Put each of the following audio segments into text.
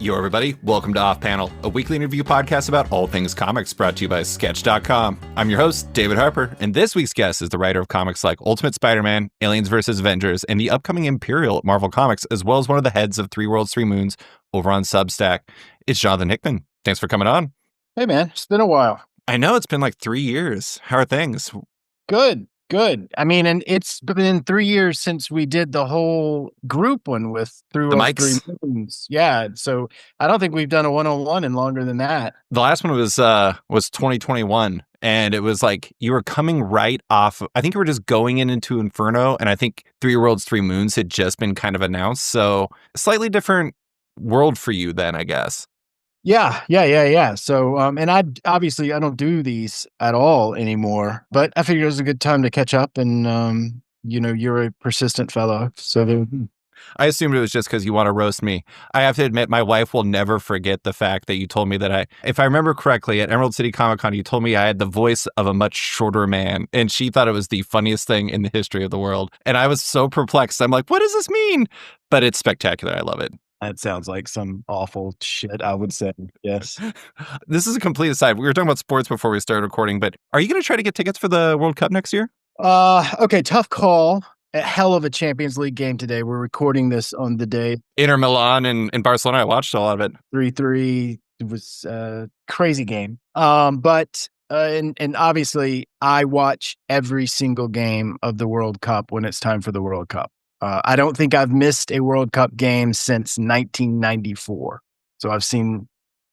Yo, everybody. Welcome to Off Panel, a weekly interview podcast about all things comics brought to you by Sketch.com. I'm your host, David Harper, and this week's guest is the writer of comics like Ultimate Spider-Man, Aliens vs. Avengers, and the upcoming Imperial at Marvel Comics, as well as one of the heads of Three Worlds, Three Moons over on Substack. It's Jonathan Hickman. Thanks for coming on. Hey, man. It's been a while. I know. It's been like 3 years. How are things? Good. I mean, and it's been 3 years since we did the whole group one with Through The All mics? Three Moons. Yeah. So I don't think we've done a one-on-one in longer than that. The last one was 2021, and it was like you were coming right off. I think you were just going into Inferno, and I think Three Worlds, Three Moons had just been kind of announced. So a slightly different world for you then, I guess. Yeah. So, and I don't do these at all anymore, but I figured it was a good time to catch up and, you're a persistent fellow. So I assumed it was just because you want to roast me. I have to admit, my wife will never forget the fact that you told me that if I remember correctly, at Emerald City Comic Con, you told me I had the voice of a much shorter man, and she thought it was the funniest thing in the history of the world. And I was so perplexed. I'm like, what does this mean? But it's spectacular. I love it. that sounds like some awful shit, I would say. Yes. This is a complete aside. We were talking about sports before we started recording, but are you going to try to get tickets for the World Cup next year? Okay. Tough call. A hell of a Champions League game today. We're recording this on the day. Inter Milan and Barcelona. I watched a lot of it. 3-3. It was a crazy game. But obviously I watch every single game of the World Cup when it's time for the World Cup. I don't think I've missed a World Cup game since 1994. So I've seen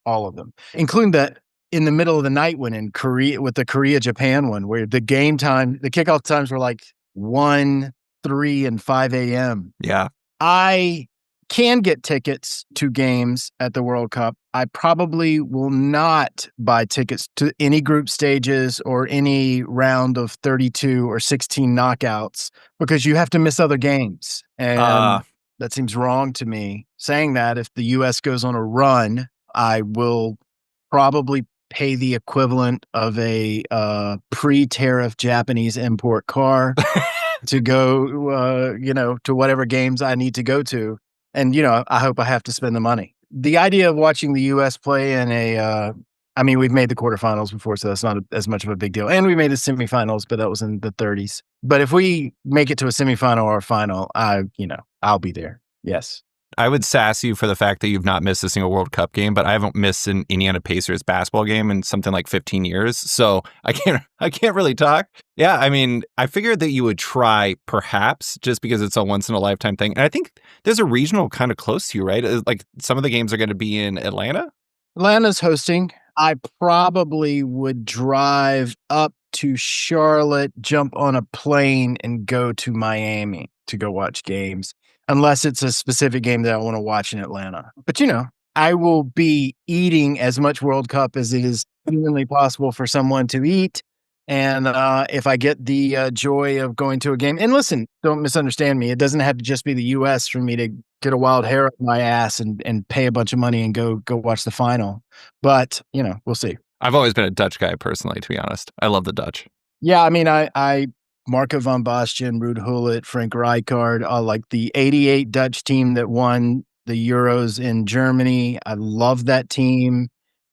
all of them, including that in the middle of the night one in Korea with the Korea-Japan one, where the kickoff times were like 1, 3, and 5 a.m. Yeah. I can get tickets to games at the World Cup. I probably will not buy tickets to any group stages or any round of 32 or 16 knockouts because you have to miss other games. And that seems wrong to me. Saying that, if the U.S. goes on a run, I will probably pay the equivalent of a pre-tariff Japanese import car to go, to whatever games I need to go to. And, I hope I have to spend the money. The idea of watching the U.S. play in we've made the quarterfinals before, so that's not as much of a big deal. And we made the semifinals, but that was in the 30s. But if we make it to a semifinal or a final, I'll be there. Yes. I would sass you for the fact that you've not missed a single World Cup game, but I haven't missed an Indiana Pacers basketball game in something like 15 years. So I can't really talk. Yeah, I mean, I figured that you would try perhaps just because it's a once in a lifetime thing. And I think there's a regional kind of close to you, right? Like some of the games are going to be in Atlanta. Atlanta's hosting. I probably would drive up to Charlotte, jump on a plane, and go to Miami to go watch games. Unless it's a specific game that I want to watch in Atlanta. But, I will be eating as much World Cup as it is humanly possible for someone to eat. And if I get the joy of going to a game, and listen, don't misunderstand me. It doesn't have to just be the U.S. for me to get a wild hair up my ass and pay a bunch of money and go watch the final. But, we'll see. I've always been a Dutch guy personally, to be honest. I love the Dutch. Yeah, I mean, I Marco van Basten, Ruud Gullit, Frank Rijkaard, like the 88 Dutch team that won the Euros in Germany. I love that team.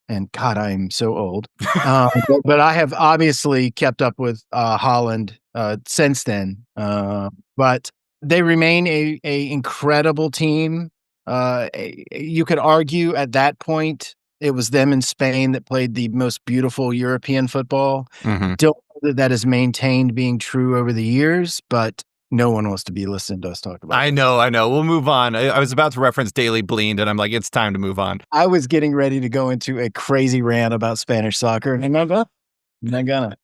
And God, I'm so old. But I have obviously kept up with Holland since then. But they remain a incredible team. You could argue at that point, it was them in Spain that played the most beautiful European football. Mm-hmm. Don't know that is maintained being true over the years, but no one wants to be listening to us talk about it. I know. We'll move on. I was about to reference Daily Bleed, and I'm like, it's time to move on. I was getting ready to go into a crazy rant about Spanish soccer, and I'm not gonna.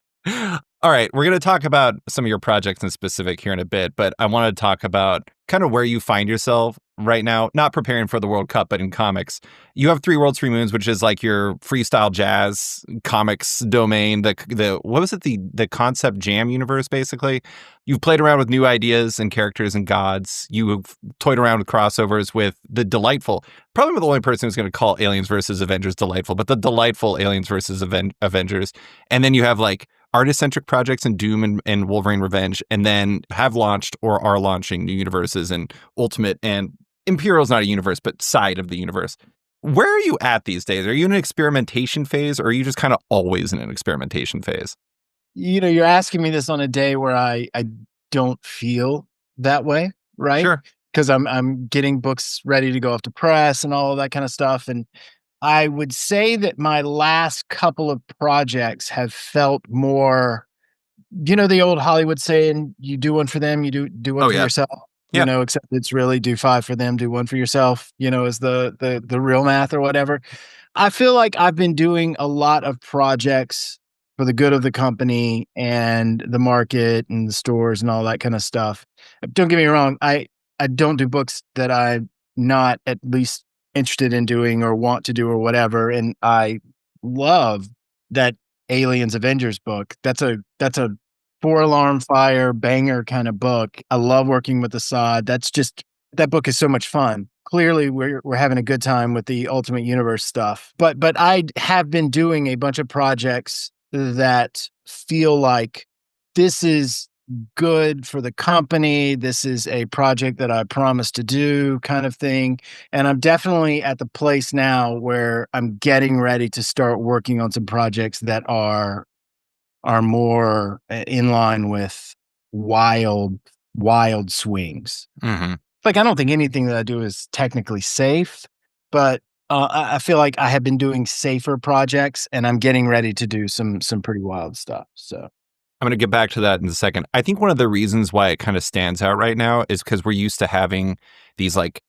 All right, we're going to talk about some of your projects in specific here in a bit, but I want to talk about kind of where you find yourself right now, not preparing for the World Cup, but in comics. You have Three Worlds, Three Moons, which is like your freestyle jazz comics domain, the Concept Jam universe, basically. You've played around with new ideas and characters and gods. You've toyed around with crossovers with the delightful, probably the only person who's going to call Aliens versus Avengers delightful, but the delightful Aliens versus Avengers. And then you have like artist-centric projects in Doom and Wolverine Revenge, and then have launched or are launching new universes and Ultimate and Imperial's not a universe, but side of the universe. Where are you at these days? Are you in an experimentation phase, or are you just kind of always in an experimentation phase? You're asking me this on a day where I don't feel that way, right? Sure. Because I'm getting books ready to go off to press and all of that kind of stuff. And I would say that my last couple of projects have felt more, the old Hollywood saying, you do one for them, you do one Oh, for yeah. yourself, Yeah. except it's really do five for them, do one for yourself, is the real math or whatever. I feel like I've been doing a lot of projects for the good of the company and the market and the stores and all that kind of stuff. Don't get me wrong, I don't do books that I'm not at least interested in doing or want to do or whatever. And I love that Aliens Avengers book. That's a four alarm fire banger kind of book. I love working with Assad. That book is so much fun. Clearly, we're having a good time with the Ultimate Universe stuff. But I have been doing a bunch of projects that feel like this is good for the company. This is a project that I promised to do, kind of thing. And I'm definitely at the place now where I'm getting ready to start working on some projects that are more in line with wild, wild swings. Hmm. Like, I don't think anything that I do is technically safe, but I feel like I have been doing safer projects, and I'm getting ready to do some pretty wild stuff. So I'm going to get back to that in a second. I think one of the reasons why it kind of stands out right now is because we're used to having these like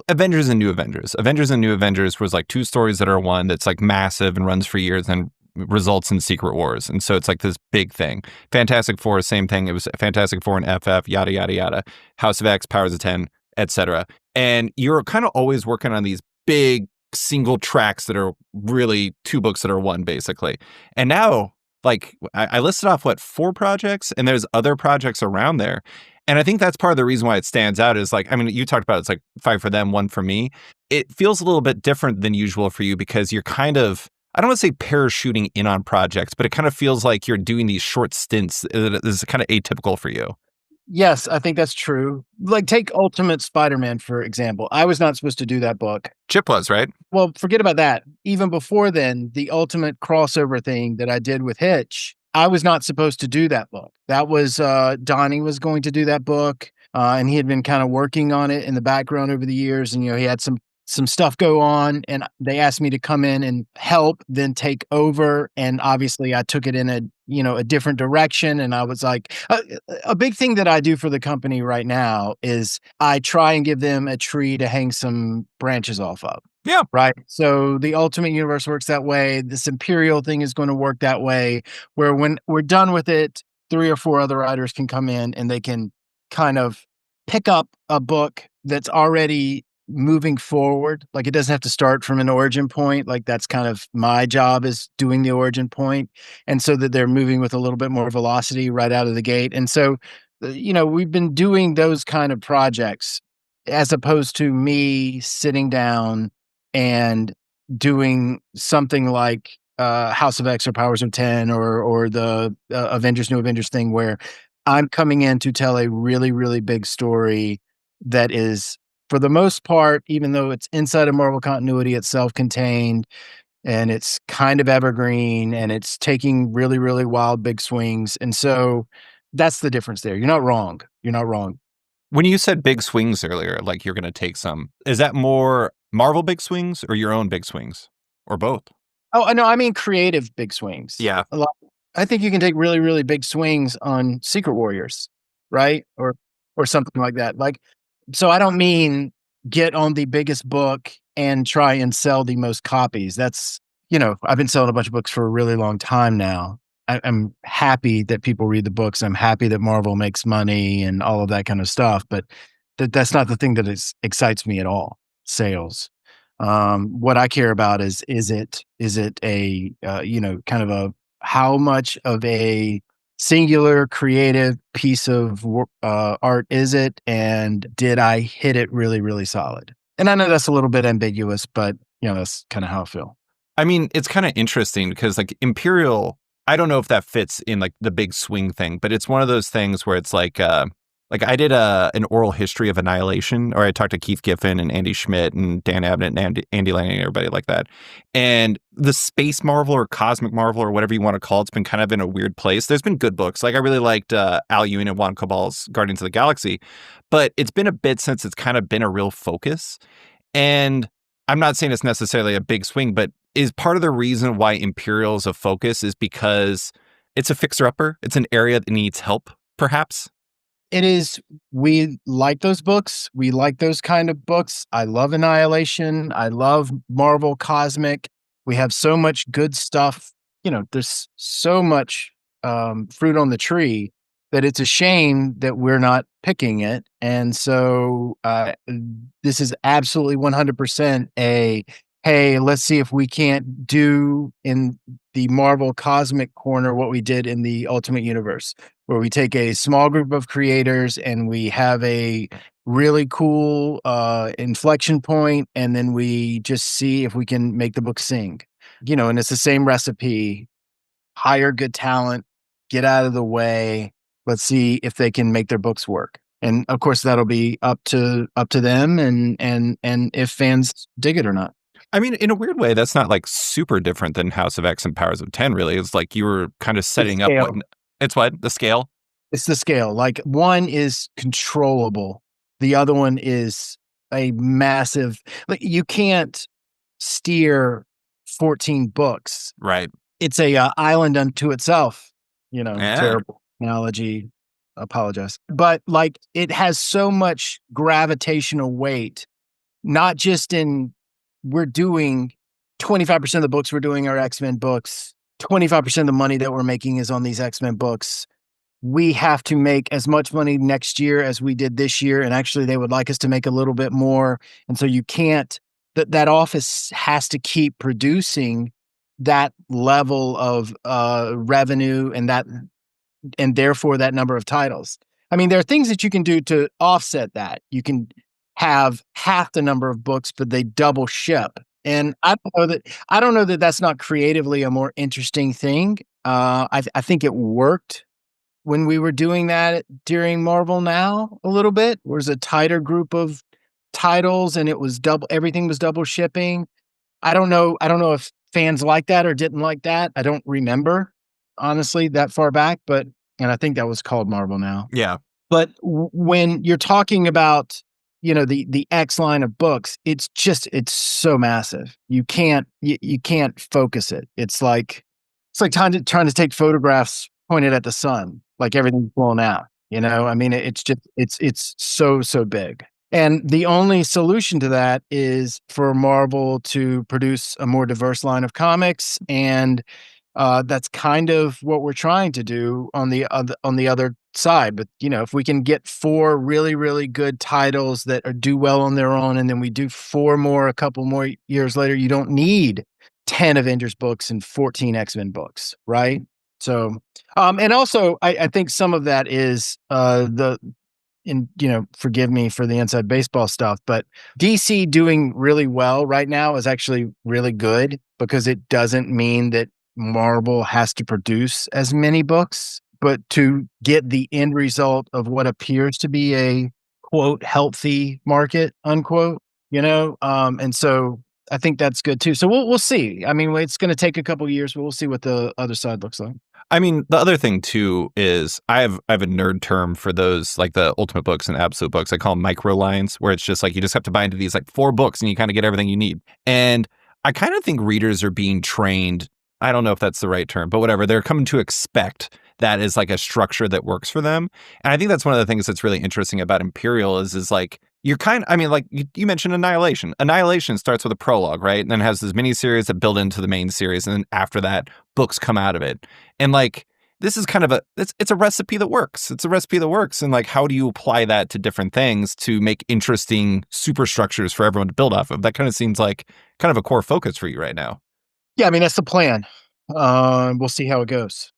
Avengers and New Avengers. Avengers and New Avengers was like two stories that are one that's like massive and runs for years and results in Secret Wars. And so it's like this big thing. Fantastic Four, same thing. It was Fantastic Four and FF, yada, yada, yada. House of X, Powers of 10, etc. And you're kind of always working on these big single tracks that are really two books that are one, basically. And now, like, I listed off, what, four projects? And there's other projects around there. And I think that's part of the reason why it stands out is like, I mean, you talked about it's like five for them, one for me. It feels a little bit different than usual for you because you're kind of, I don't want to say parachuting in on projects, but it kind of feels like you're doing these short stints that is kind of atypical for you. yes, I think that's true. Like, take Ultimate Spider-Man, for example. I was not supposed to do that book. Chip was, right? Well, forget about that. Even before then, the Ultimate crossover thing that I did with Hitch, I was not supposed to do that book. That was Donnie was going to do that book, and he had been kind of working on it in the background over the years, and he had some stuff go on, and they asked me to come in and help, then take over, and obviously I took it in a different direction, and I was like, a big thing that I do for the company right now is I try and give them a tree to hang some branches off of. Yeah. Right. So the Ultimate Universe works that way. This Imperial thing is going to work that way, where when we're done with it, three or four other writers can come in and they can kind of pick up a book that's already moving forward. Like, it doesn't have to start from an origin point. Like, that's kind of my job, is doing the origin point, and so that they're moving with a little bit more velocity right out of the gate. And so, we've been doing those kind of projects as opposed to me sitting down and doing something like House of X or Powers of 10 or the Avengers New Avengers thing, where I'm coming in to tell a really, really big story that is, for the most part, even though it's inside of Marvel continuity, it's self-contained and it's kind of evergreen and it's taking really, really wild big swings. And so that's the difference there. You're not wrong. You're not wrong. When you said big swings earlier, like you're going to take some, is that more Marvel big swings or your own big swings or both? Oh, no, I mean creative big swings. Yeah. I think you can take really, really big swings on Secret Warriors, right? Or something like that. Like, so I don't mean get on the biggest book and try and sell the most copies. That's, I've been selling a bunch of books for a really long time now. I'm happy that people read the books. I'm happy that Marvel makes money and all of that kind of stuff. But that's not the thing that excites me at all. Sales. What I care about is it a kind of a, how much of a singular creative piece of art is it, and did I hit it really, really solid? And I know that's a little bit ambiguous, but that's kind of how I feel. I mean, it's kind of interesting because like Imperial, I don't know if that fits in like the big swing thing, but it's one of those things where it's like Like I did an oral history of Annihilation, or I talked to Keith Giffen and Andy Schmidt and Dan Abnett and Andy Lang and everybody like that. And the space Marvel or cosmic Marvel or whatever you want to call it's been kind of in a weird place. There's been good books. Like I really liked Al Ewing and Juan Cabal's Guardians of the Galaxy, but it's been a bit since it's kind of been a real focus. And I'm not saying it's necessarily a big swing, but is part of the reason why Imperials a focus is because it's a fixer-upper. It's an area that needs help, perhaps. It is. We like those books. We like those kind of books. I love Annihilation. I love Marvel Cosmic. We have so much good stuff. There's so much fruit on the tree that it's a shame that we're not picking it. And so this is absolutely 100% hey, let's see if we can't do in the Marvel Cosmic corner what we did in the Ultimate Universe, where we take a small group of creators and we have a really cool inflection point, and then we just see if we can make the book sing. And it's the same recipe: hire good talent, get out of the way. Let's see if they can make their books work. And of course, that'll be up to them and if fans dig it or not. I mean, in a weird way, that's not like super different than House of X and Powers of 10, really. It's like you were kind of setting up the scale. It's the scale. Like one is controllable. The other one is a massive, like you can't steer 14 books. Right. It's a island unto itself, Yeah. Terrible analogy. Apologize. But like it has so much gravitational weight, not just in we're doing 25% of the books we're doing are X-Men books. 25% of the money that we're making is on these X-Men books. We have to make as much money next year as we did this year. And actually they would like us to make a little bit more. And so you can't, that office has to keep producing that level of revenue and therefore that number of titles. I mean, there are things that you can do to offset that. You can have half the number of books, but they double ship. And I don't know that that's not creatively a more interesting thing. I think it worked when we were doing that during Marvel Now a little bit. There was a tighter group of titles and everything was double shipping. I don't know if fans like that or didn't like that. I don't remember, honestly, that far back, and I think that was called Marvel Now. Yeah. But when you're talking about, the X line of books, it's so massive. You can't focus it. It's like trying to take photographs pointed at the sun, like everything's blown out. I mean, it's so big. And the only solution to that is for Marvel to produce a more diverse line of comics, and that's kind of what we're trying to do on the other side. But if we can get 4 really, really good titles that do well on their own, and then we do 4 more a couple more years later, you don't need 10 Avengers books and 14 X-Men books, right? So, and also I think some of that is forgive me for the inside baseball stuff, but DC doing really well right now is actually really good, because it doesn't mean that Marvel has to produce as many books, but to get the end result of what appears to be a quote healthy market, unquote, and so I think that's good too. So we'll see. I mean, it's going to take a couple years, but we'll see what the other side looks like. I mean, the other thing too is I have a nerd term for those, like the Ultimate books and Absolute books. I call them micro lines, where it's just like you just have to buy into these like 4 books and you kind of get everything you need. And I kind of think readers are being trained. I don't know if that's the right term, but whatever. They're coming to expect that is like a structure that works for them. And I think that's one of the things that's really interesting about Imperial is like you mentioned Annihilation. Annihilation starts with a prologue, right? And then has this miniseries that build into the main series. And then after that, books come out of it. And like, this is kind of it's a recipe that works. It's a recipe that works. And like, how do you apply that to different things to make interesting superstructures for everyone to build off of? That kind of seems like kind of a core focus for you right now. Yeah, I mean, that's the plan. We'll see how it goes.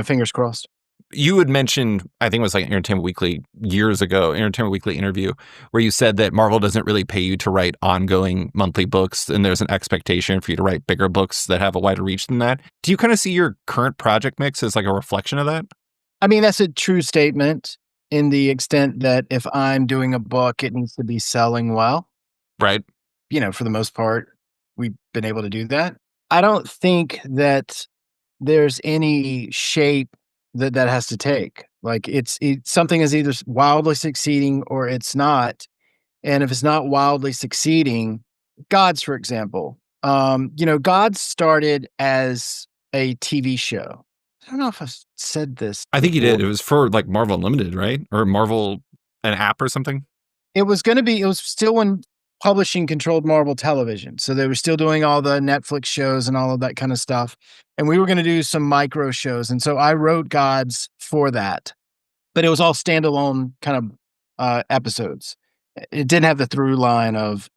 Fingers crossed. You had mentioned, I think it was like Entertainment Weekly years ago, Entertainment Weekly interview, where you said that Marvel doesn't really pay you to write ongoing monthly books, and there's an expectation for you to write bigger books that have a wider reach than that. Do you kind of see your current project mix as like a reflection of that? I mean, that's a true statement. in the extent that if I'm doing a book, it needs to be selling well. Right. For the most part, we've been able to do that. I don't think that there's any shape that has to take. Like something is either wildly succeeding or it's not. And if it's not wildly succeeding, Gods, for example, Gods started as a TV show. I don't know if I've said this I think you before. did. It was for like Marvel Unlimited, right? Or Marvel, an app or something. It was still when publishing controlled Marvel Television. So they were still doing all the Netflix shows and all of that kind of stuff. And we were going to do some micro shows. And so I wrote Gods for that, but it was all standalone kind of episodes. It didn't have the through line of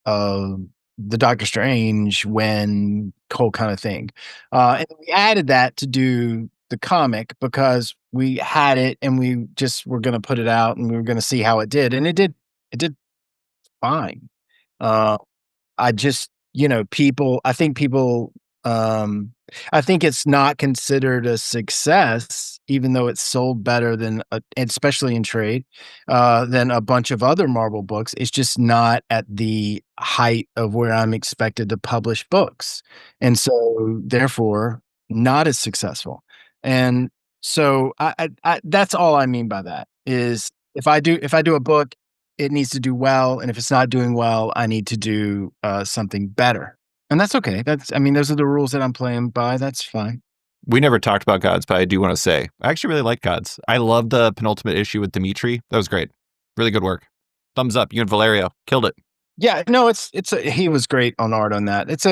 the Doctor Strange when whole kind of thing. And we added that to do the comic because we had it and we just were going to put it out and we were going to see how it did, and it did fine. Uh, I just, people, um, I think it's not considered a success, even though it's sold better than, especially in trade, than a bunch of other Marvel books. It's just not at the height of where I'm expected to publish books. And so, therefore, not as successful. And so that's all I mean by that is if I do a book, it needs to do well, and if it's not doing well, I need to do something better, and that's okay. Those are the rules that I'm playing by. That's fine. We never talked about Gods, but I do want to say I actually really like Gods. I love the penultimate issue with Dimitri. That was great. Really good work. Thumbs up. You and Valerio killed it. Yeah, no, he was great on art on that. It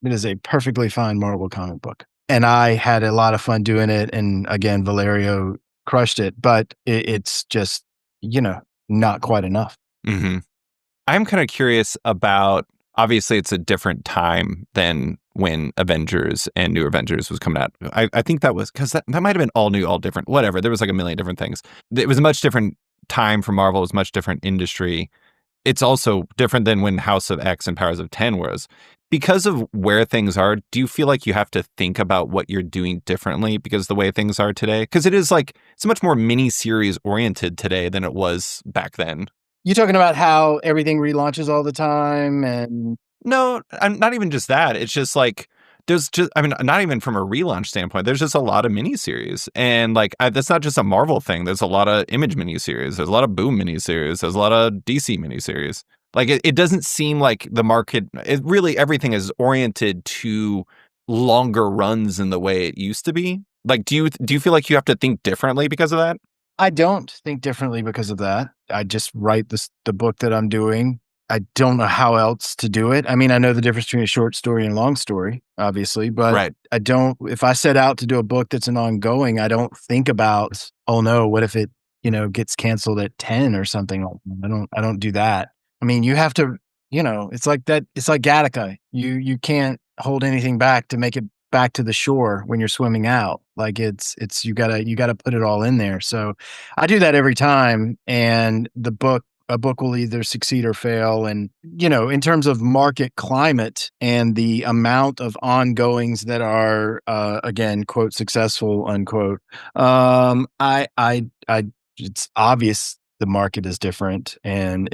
is a perfectly fine Marvel comic book, and I had a lot of fun doing it. And again, Valerio crushed it, but it's just not quite enough. Mm-hmm. I'm kind of curious about, obviously it's a different time than when Avengers and New Avengers was coming out. I think that was because that might have been all new, all different, whatever. There was like a million different things. It was a much different time for Marvel. It was a much different industry. It's also different than when House of X and Powers of 10 was. Because of where things are, do you feel like you have to think about what you're doing differently because of the way things are today? Because it is like, it's much more mini-series oriented today than it was back then. You talking about how everything relaunches all the time and No, I'm not even just that. It's just like not even from a relaunch standpoint. There's just a lot of miniseries, and like that's not just a Marvel thing. There's a lot of Image miniseries. There's a lot of Boom miniseries. There's a lot of DC miniseries. Like it doesn't seem like the market. It really everything is oriented to longer runs in the way it used to be. Like, do you feel like you have to think differently because of that? I don't think differently because of that. I just write the book that I'm doing. I don't know how else to do it. I mean, I know the difference between a short story and long story, obviously, but Right. I don't. If I set out to do a book that's an ongoing, I don't think about, oh no, what if it, gets canceled at 10 or something. I don't do that. I mean, you have to, it's like that. It's like Gattaca. You can't hold anything back to make it back to the shore when you're swimming out. Like it's you gotta put it all in there. So I do that every time, and a book will either succeed or fail. And in terms of market climate and the amount of ongoings that are again, quote, successful, unquote, I it's obvious the market is different, and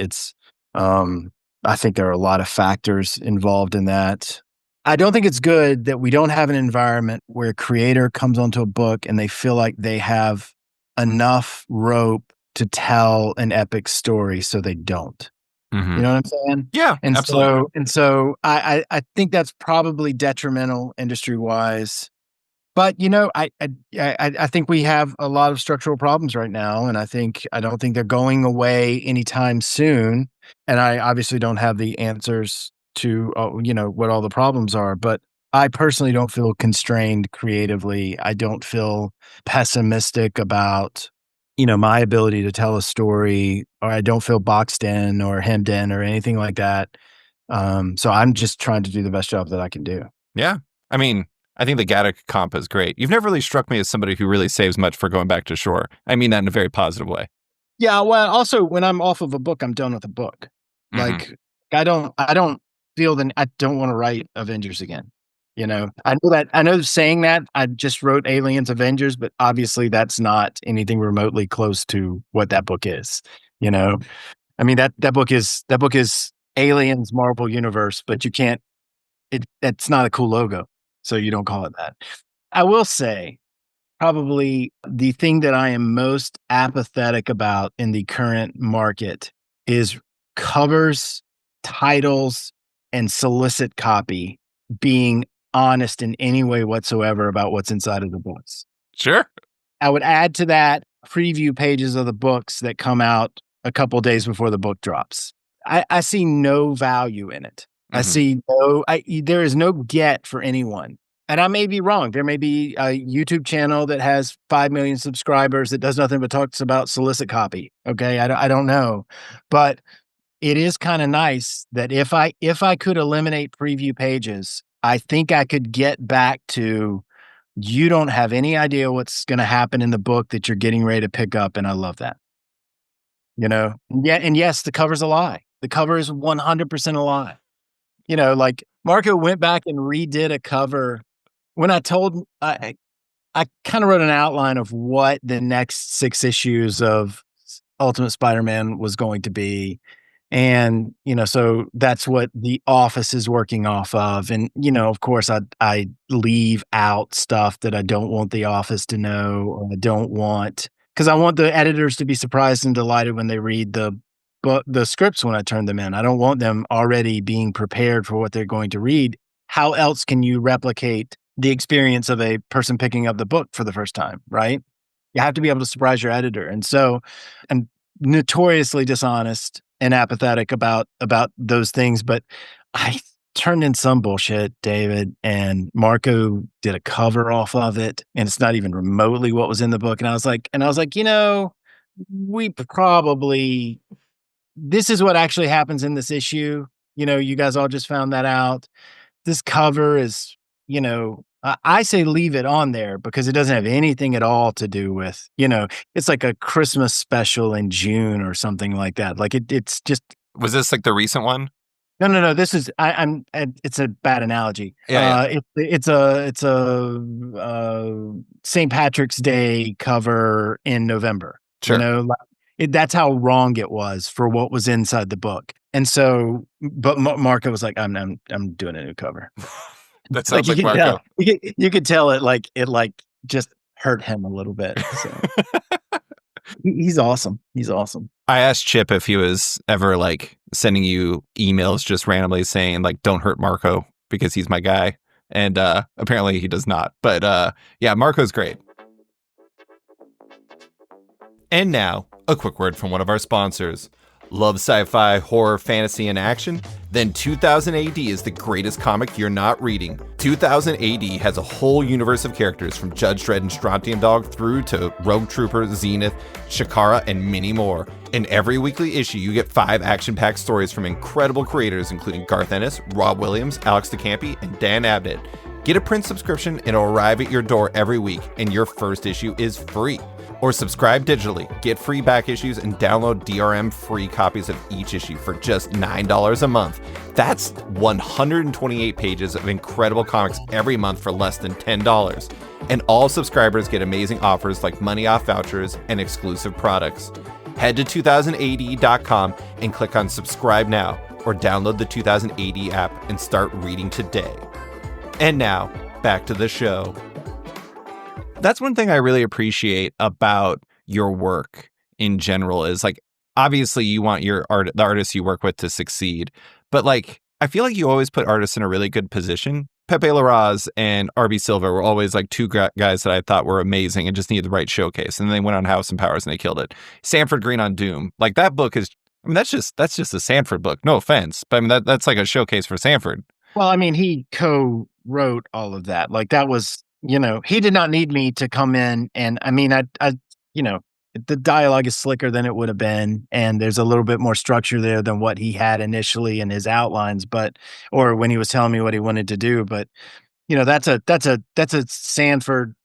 I think there are a lot of factors involved in that. I don't think it's good that we don't have an environment where a creator comes onto a book and they feel like they have enough rope to tell an epic story, so they don't. Mm-hmm. You know what I'm saying? Yeah, And absolutely. so I think that's probably detrimental industry wise. But I think we have a lot of structural problems right now, and I don't think they're going away anytime soon. And I obviously don't have the answers to what all the problems are, but I personally don't feel constrained creatively. I don't feel pessimistic about my ability to tell a story, or I don't feel boxed in or hemmed in or anything like that. So I'm just trying to do the best job that I can do. Yeah. I mean, I think the Gattaca comp is great. You've never really struck me as somebody who really saves much for going back to shore. I mean that in a very positive way. Yeah, well, also when I'm off of a book, I'm done with a book. Mm-hmm. Like I don't feel I don't want to write Avengers again. I know saying that I just wrote Aliens Avengers, but obviously that's not anything remotely close to what that book is. You know, I mean that book is Aliens Marvel Universe, but you can't. It's not a cool logo, so you don't call it that. I will say probably the thing that I am most apathetic about in the current market is covers, titles, and solicit copy being honest in any way whatsoever about what's inside of the books. Sure. I would add to that preview pages of the books that come out a couple days before the book drops. I see no value in it. There is no get for anyone. And I may be wrong. There may be a YouTube channel that has 5 million subscribers that does nothing but talks about solicit copy. Okay. I don't know, but it is kind of nice that if I could eliminate preview pages, I think I could get back to, you don't have any idea what's going to happen in the book that you're getting ready to pick up. And I love that, Yeah. And yes, the cover's a lie. The cover is 100% a lie. Like Marco went back and redid a cover when I kind of wrote an outline of what the next 6 issues of Ultimate Spider-Man was going to be. And, so that's what the office is working off of. And, of course I leave out stuff that I don't want the office to know, or I don't want, because I want the editors to be surprised and delighted when they read the scripts when I turn them in. I don't want them already being prepared for what they're going to read. How else can you replicate the experience of a person picking up the book for the first time, right? You have to be able to surprise your editor. And so I'm notoriously dishonest and apathetic about those things, but I turned in some bullshit, David, and Marco did a cover off of it, and it's not even remotely what was in the book. And I was like, we probably, this is what actually happens in this issue. You guys all just found that out. This cover is, I say leave it on there because it doesn't have anything at all to do with, it's like a Christmas special in June or something like that. Like it's just. Was this like the recent one? No. This is, it's a bad analogy. Yeah. It's a St. Patrick's Day cover in November. Sure. That's how wrong it was for what was inside the book. And so, but Marco was like, I'm doing a new cover. That sounds like Marco. You could tell it just hurt him a little bit. So. He's awesome. He's awesome. I asked Chip if he was ever like sending you emails just randomly saying like, don't hurt Marco because he's my guy. And apparently he does not. But yeah, Marco's great. And now, a quick word from one of our sponsors. Love sci-fi, horror, fantasy, and action? Then 2000 AD is the greatest comic you're not reading. 2000 AD has a whole universe of characters from Judge Dredd and Strontium Dog through to Rogue Trooper, Zenith, Shakara, and many more. In every weekly issue, you get 5 action-packed stories from incredible creators including Garth Ennis, Rob Williams, Alex DeCampi, and Dan Abnett. Get a print subscription and it'll arrive at your door every week, and your first issue is free. Or subscribe digitally, get free back issues, and download DRM free copies of each issue for just $9 a month. That's 128 pages of incredible comics every month for less than $10. And all subscribers get amazing offers like money off vouchers and exclusive products. Head to 2000AD.com and click on subscribe now, or download the 2000AD app and start reading today. And now, back to the show. That's one thing I really appreciate about your work in general is like, obviously you want the artists you work with to succeed, but like, I feel like you always put artists in a really good position. Pepe Larraz and RB Silva were always like 2 guys that I thought were amazing and just needed the right showcase. And then they went on House and Powers and they killed it. Sanford Green on Doom. Like that book is, I mean, that's just a Sanford book. No offense, but I mean, that's like a showcase for Sanford. Well, I mean, he co-wrote all of that. Like that was, he did not need me to come in. And I mean, the dialogue is slicker than it would have been. And there's a little bit more structure there than what he had initially in his outlines, or when he was telling me what he wanted to do. But, that's a Sanford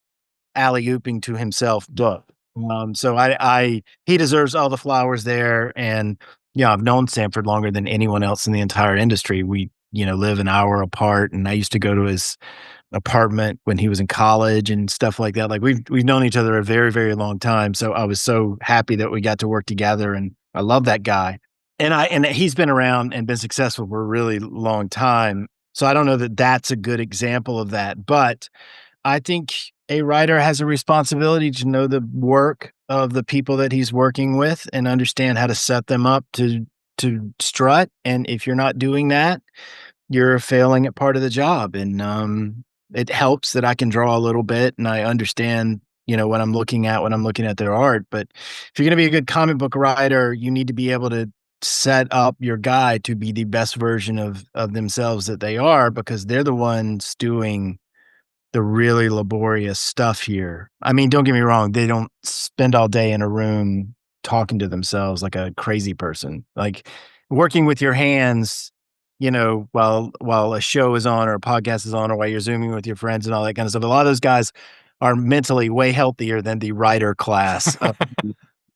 alley-ooping to himself book. So he deserves all the flowers there. And, I've known Sanford longer than anyone else in the entire industry. We live an hour apart. And I used to go to his apartment when he was in college and stuff like that. Like we've known each other a very, very long time. So I was so happy that we got to work together, and I love that guy. And he's been around and been successful for a really long time. So I don't know that that's a good example of that, but I think a writer has a responsibility to know the work of the people that he's working with and understand how to set them up to strut. And if you're not doing that, you're failing at part of the job. And it helps that I can draw a little bit and I understand, what I'm looking at when I'm looking at their art. But if you're going to be a good comic book writer, you need to be able to set up your guy to be the best version of themselves that they are, because they're the ones doing the really laborious stuff here. I mean, don't get me wrong, they don't spend all day in a room talking to themselves like a crazy person. Like working with your hands, while a show is on or a podcast is on or while you're zooming with your friends and all that kind of stuff. A lot of those guys are mentally way healthier than the writer class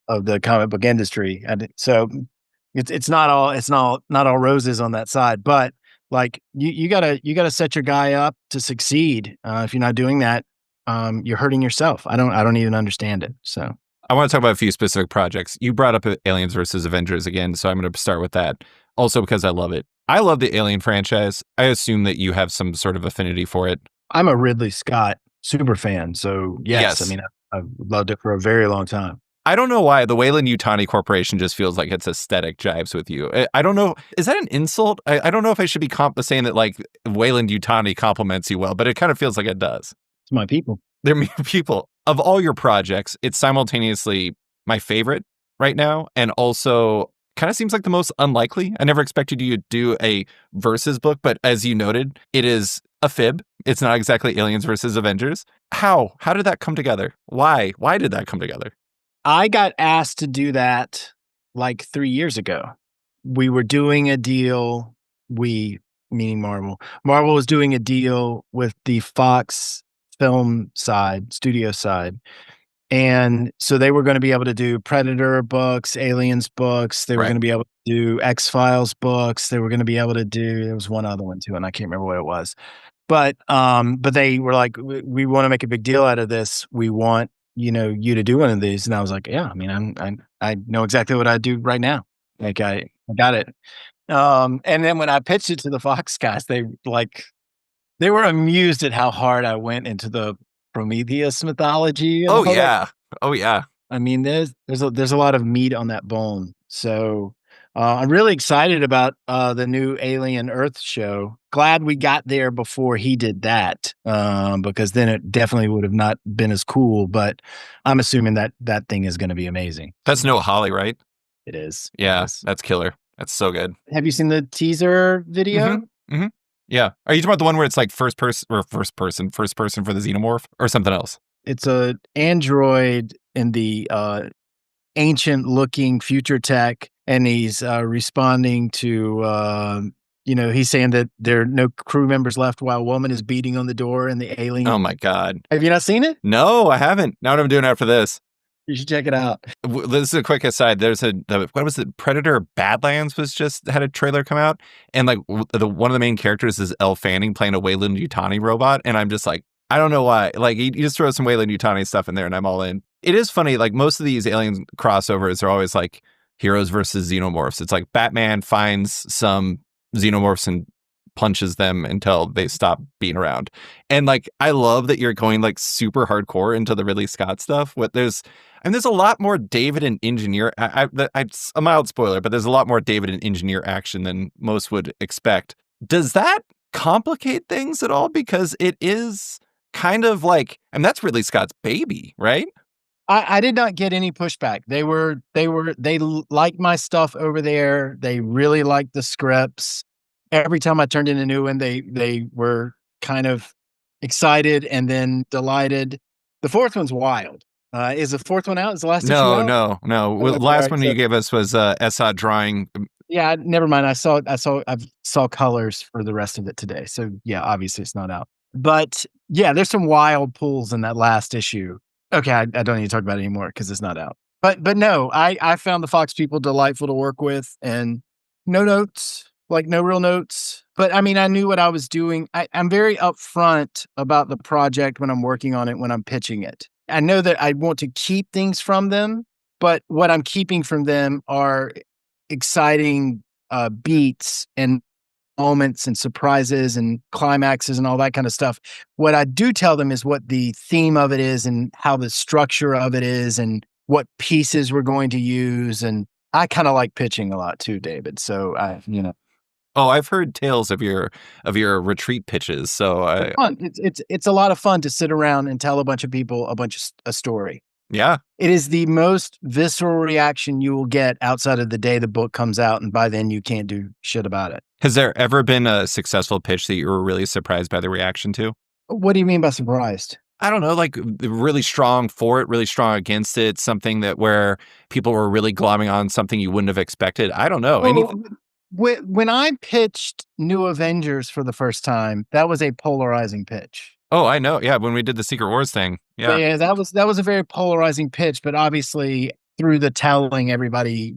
of the comic book industry. And so it's not all roses on that side, but like you gotta set your guy up to succeed. If you're not doing that, you're hurting yourself. I don't even understand it. So I want to talk about a few specific projects. You brought up Aliens versus Avengers again, so I'm going to start with that. Also because I love it. I love the Alien franchise. I assume that you have some sort of affinity for it. I'm a Ridley Scott super fan. So yes. I mean, I've loved it for a very long time. I don't know why the Weyland-Yutani Corporation just feels like its aesthetic jives with you. I don't know. Is that an insult? I don't know if I should be saying that like Weyland-Yutani compliments you well, but it kind of feels like it does. It's my people. They're my people. Of all your projects, it's simultaneously my favorite right now and also kind of seems like the most unlikely. I never expected you to do a versus book, but as you noted, it is a fib. It's not exactly Aliens versus Avengers. How did that come together? Why did that come together? I got asked to do that like 3 years ago. We were doing a deal, meaning Marvel. Marvel was doing a deal with the Fox film side, studio side. And so they were going to be able to do Predator books, Aliens books. They were going to be able to do X-Files books. They were going to be able to do, there was one other one too, and I can't remember what it was. But they were like, we want to make a big deal out of this. We want, you to do one of these. And I was like, yeah, I mean, I know exactly what I do right now. Like I got it. And then when I pitched it to the Fox guys, they were amused at how hard I went into the Prometheus mythology. Oh yeah. I mean, there's a lot of meat on that bone. So I'm really excited about the new Alien Earth show. Glad we got there before he did that, because then it definitely would have not been as cool. But I'm assuming that thing is going to be amazing. That's no Holly, right? It is. Yeah, it is. That's killer. That's so good. Have you seen the teaser video? Mm-hmm. Yeah. Are you talking about the one where it's like first person for the xenomorph or something else? It's a android in the ancient looking future tech, and he's responding to he's saying that there are no crew members left while a woman is beating on the door in the alien. Oh my God. Have you not seen it? No, I haven't. Now what I'm doing after this. You should check it out. This is a quick aside. There's what was it? Predator Badlands had a trailer come out, and like one of the main characters is Elle Fanning playing a Weyland-Yutani robot, and I'm just like, I don't know why. Like you just throw some Weyland-Yutani stuff in there, and I'm all in. It is funny. Like most of these alien crossovers are always like heroes versus xenomorphs. It's like Batman finds some xenomorphs and punches them until they stop being around. And like, I love that you're going like super hardcore into the Ridley Scott stuff. There's a lot more David and Engineer. It's a mild spoiler, but there's a lot more David and Engineer action than most would expect. Does that complicate things at all? Because it is kind of like, and that's Ridley Scott's baby, right? I did not get any pushback. They liked my stuff over there. They really liked the scripts. Every time I turned in a new one, they were kind of excited and then delighted. The fourth one's wild. Is the fourth one out? Is the last issue out? No. Oh, the last one you gave us was Esad drawing. Yeah, never mind. I saw colors for the rest of it today. So yeah, obviously it's not out. But yeah, there's some wild pulls in that last issue. Okay, I don't need to talk about it anymore because it's not out. But no, I found the Fox people delightful to work with, and no notes. like no real notes. But I mean, I knew what I was doing. I'm very upfront about the project when I'm working on it, when I'm pitching it. I know that I want to keep things from them, but what I'm keeping from them are exciting beats and moments and surprises and climaxes and all that kind of stuff. What I do tell them is what the theme of it is and how the structure of it is and what pieces we're going to use. And I kind of like pitching a lot too, David. So Oh, I've heard tales of your retreat pitches. So it's fun. It's a lot of fun to sit around and tell a bunch of people a story. yeah. It is the most visceral reaction you will get outside of the day the book comes out, and by then you can't do shit about it. Has there ever been a successful pitch that you were really surprised by the reaction to? What do you mean by surprised? I don't know, like really strong for it, really strong against it, something that where people were really glomming on something you wouldn't have expected. I don't know. Anything? When I pitched New Avengers for the first time, that was a polarizing pitch. Oh, I know. Yeah, when we did the Secret Wars thing. Yeah. Yeah, that was a very polarizing pitch, but obviously through the telling, everybody,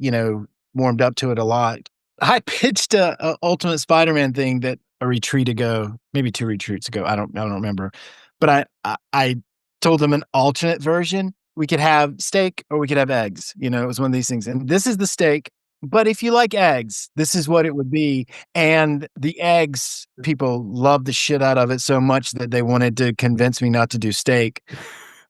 warmed up to it a lot. I pitched a Ultimate Spider-Man thing that a retreat ago, maybe 2 retreats ago. I don't remember. But I told them an alternate version. We could have steak or we could have eggs. It was one of these things. And this is the steak. But if you like eggs, this is what it would be. And the eggs, people loved the shit out of it so much that they wanted to convince me not to do steak.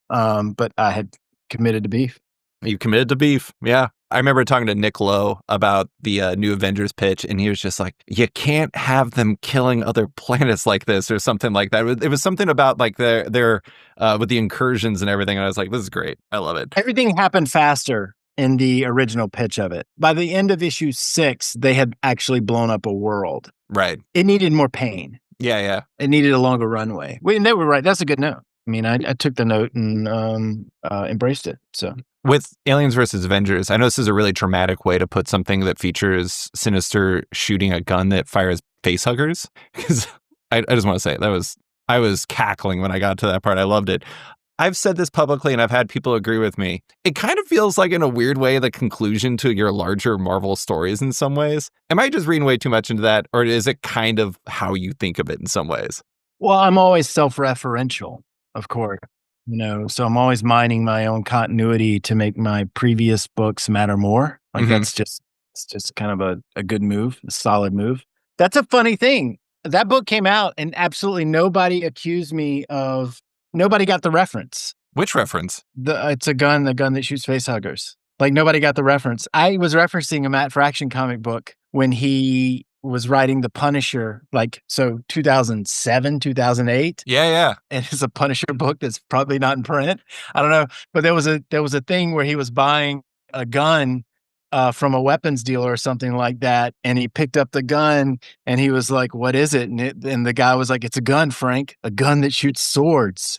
But I had committed to beef. You committed to beef. Yeah. I remember talking to Nick Lowe about the New Avengers pitch, and he was just like, you can't have them killing other planets like this or something like that. It was something about like their with the incursions and everything. And I was like, this is great. I love it. Everything happened faster in the original pitch of it. By the end of issue 6, they had actually blown up a world. Right. It needed more pain. Yeah, yeah. It needed a longer runway. And they were right. That's a good note. I mean, I took the note and embraced it. So with Aliens versus Avengers, I know this is a really dramatic way to put something that features Sinister shooting a gun that fires face huggers. Because I just want to say I was cackling when I got to that part. I loved it. I've said this publicly and I've had people agree with me. It kind of feels like, in a weird way, the conclusion to your larger Marvel stories in some ways. Am I just reading way too much into that? Or is it kind of how you think of it in some ways? Well, I'm always self-referential, of course. So I'm always mining my own continuity to make my previous books matter more. Like it's just kind of a good move, a solid move. That's a funny thing. That book came out and absolutely nobody accused me of. Nobody got the reference. Which reference? It's the gun that shoots facehuggers. Like nobody got the reference. I was referencing a Matt Fraction comic book when he was writing The Punisher, 2007, 2008. Yeah, yeah. And it's a Punisher book that's probably not in print. I don't know, but there was a thing where he was buying a gun from a weapons dealer or something like that, and he picked up the gun and he was like, "What is it?" And the guy was like, "It's a gun, Frank, a gun that shoots swords."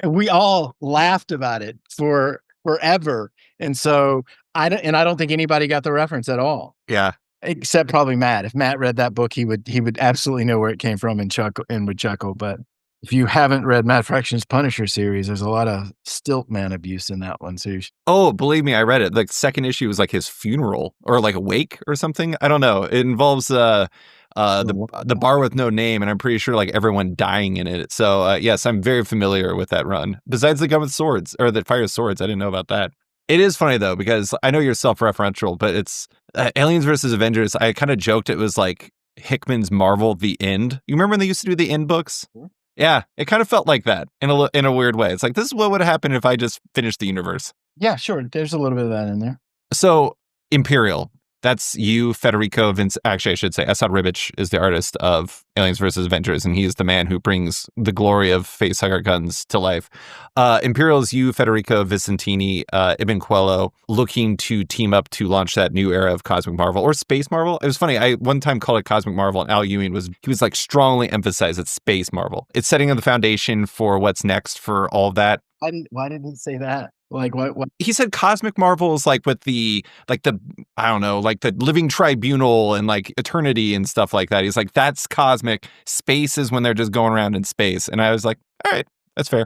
And we all laughed about it for forever. And so I don't think anybody got the reference at all. Yeah. Except probably Matt. If Matt read that book, he would absolutely know where it came from and would chuckle. But if you haven't read Matt Fraction's Punisher series, there's a lot of Stiltman abuse in that one. So oh, believe me, I read it. Like second issue was like his funeral or like a wake or something. I don't know. It involves the bar with no name, and I'm pretty sure like everyone dying in it. So yes, I'm very familiar with that run. Besides the gun with swords or that fires swords, I didn't know about that. It is funny though, because I know you're self-referential, but it's Aliens versus Avengers. I kind of joked it was like Hickman's Marvel The End. You remember when they used to do the End books? Yeah, it kind of felt like that in a weird way. It's like, this is what would happen if I just finished the universe. Yeah, sure. There's a little bit of that in there. So Imperial, that's you, Federico Vince. Actually, I should say Esad Ribic is the artist of Aliens versus Avengers, and he's the man who brings the glory of facehugger guns to life. Imperial's you, Federico Vicentini, Ibn Quello, looking to team up to launch that new era of Cosmic Marvel or Space Marvel. It was funny. I one time called it Cosmic Marvel, and Al Ewing was like strongly emphasized it's Space Marvel. It's setting up the foundation for what's next for all of that. Why didn't he say that? Like what? He said Cosmic Marvel is like with the I don't know, like the living tribunal and like eternity and stuff like that. He's like, that's cosmic. Space is when they're just going around in space. And I was like, all right, that's fair.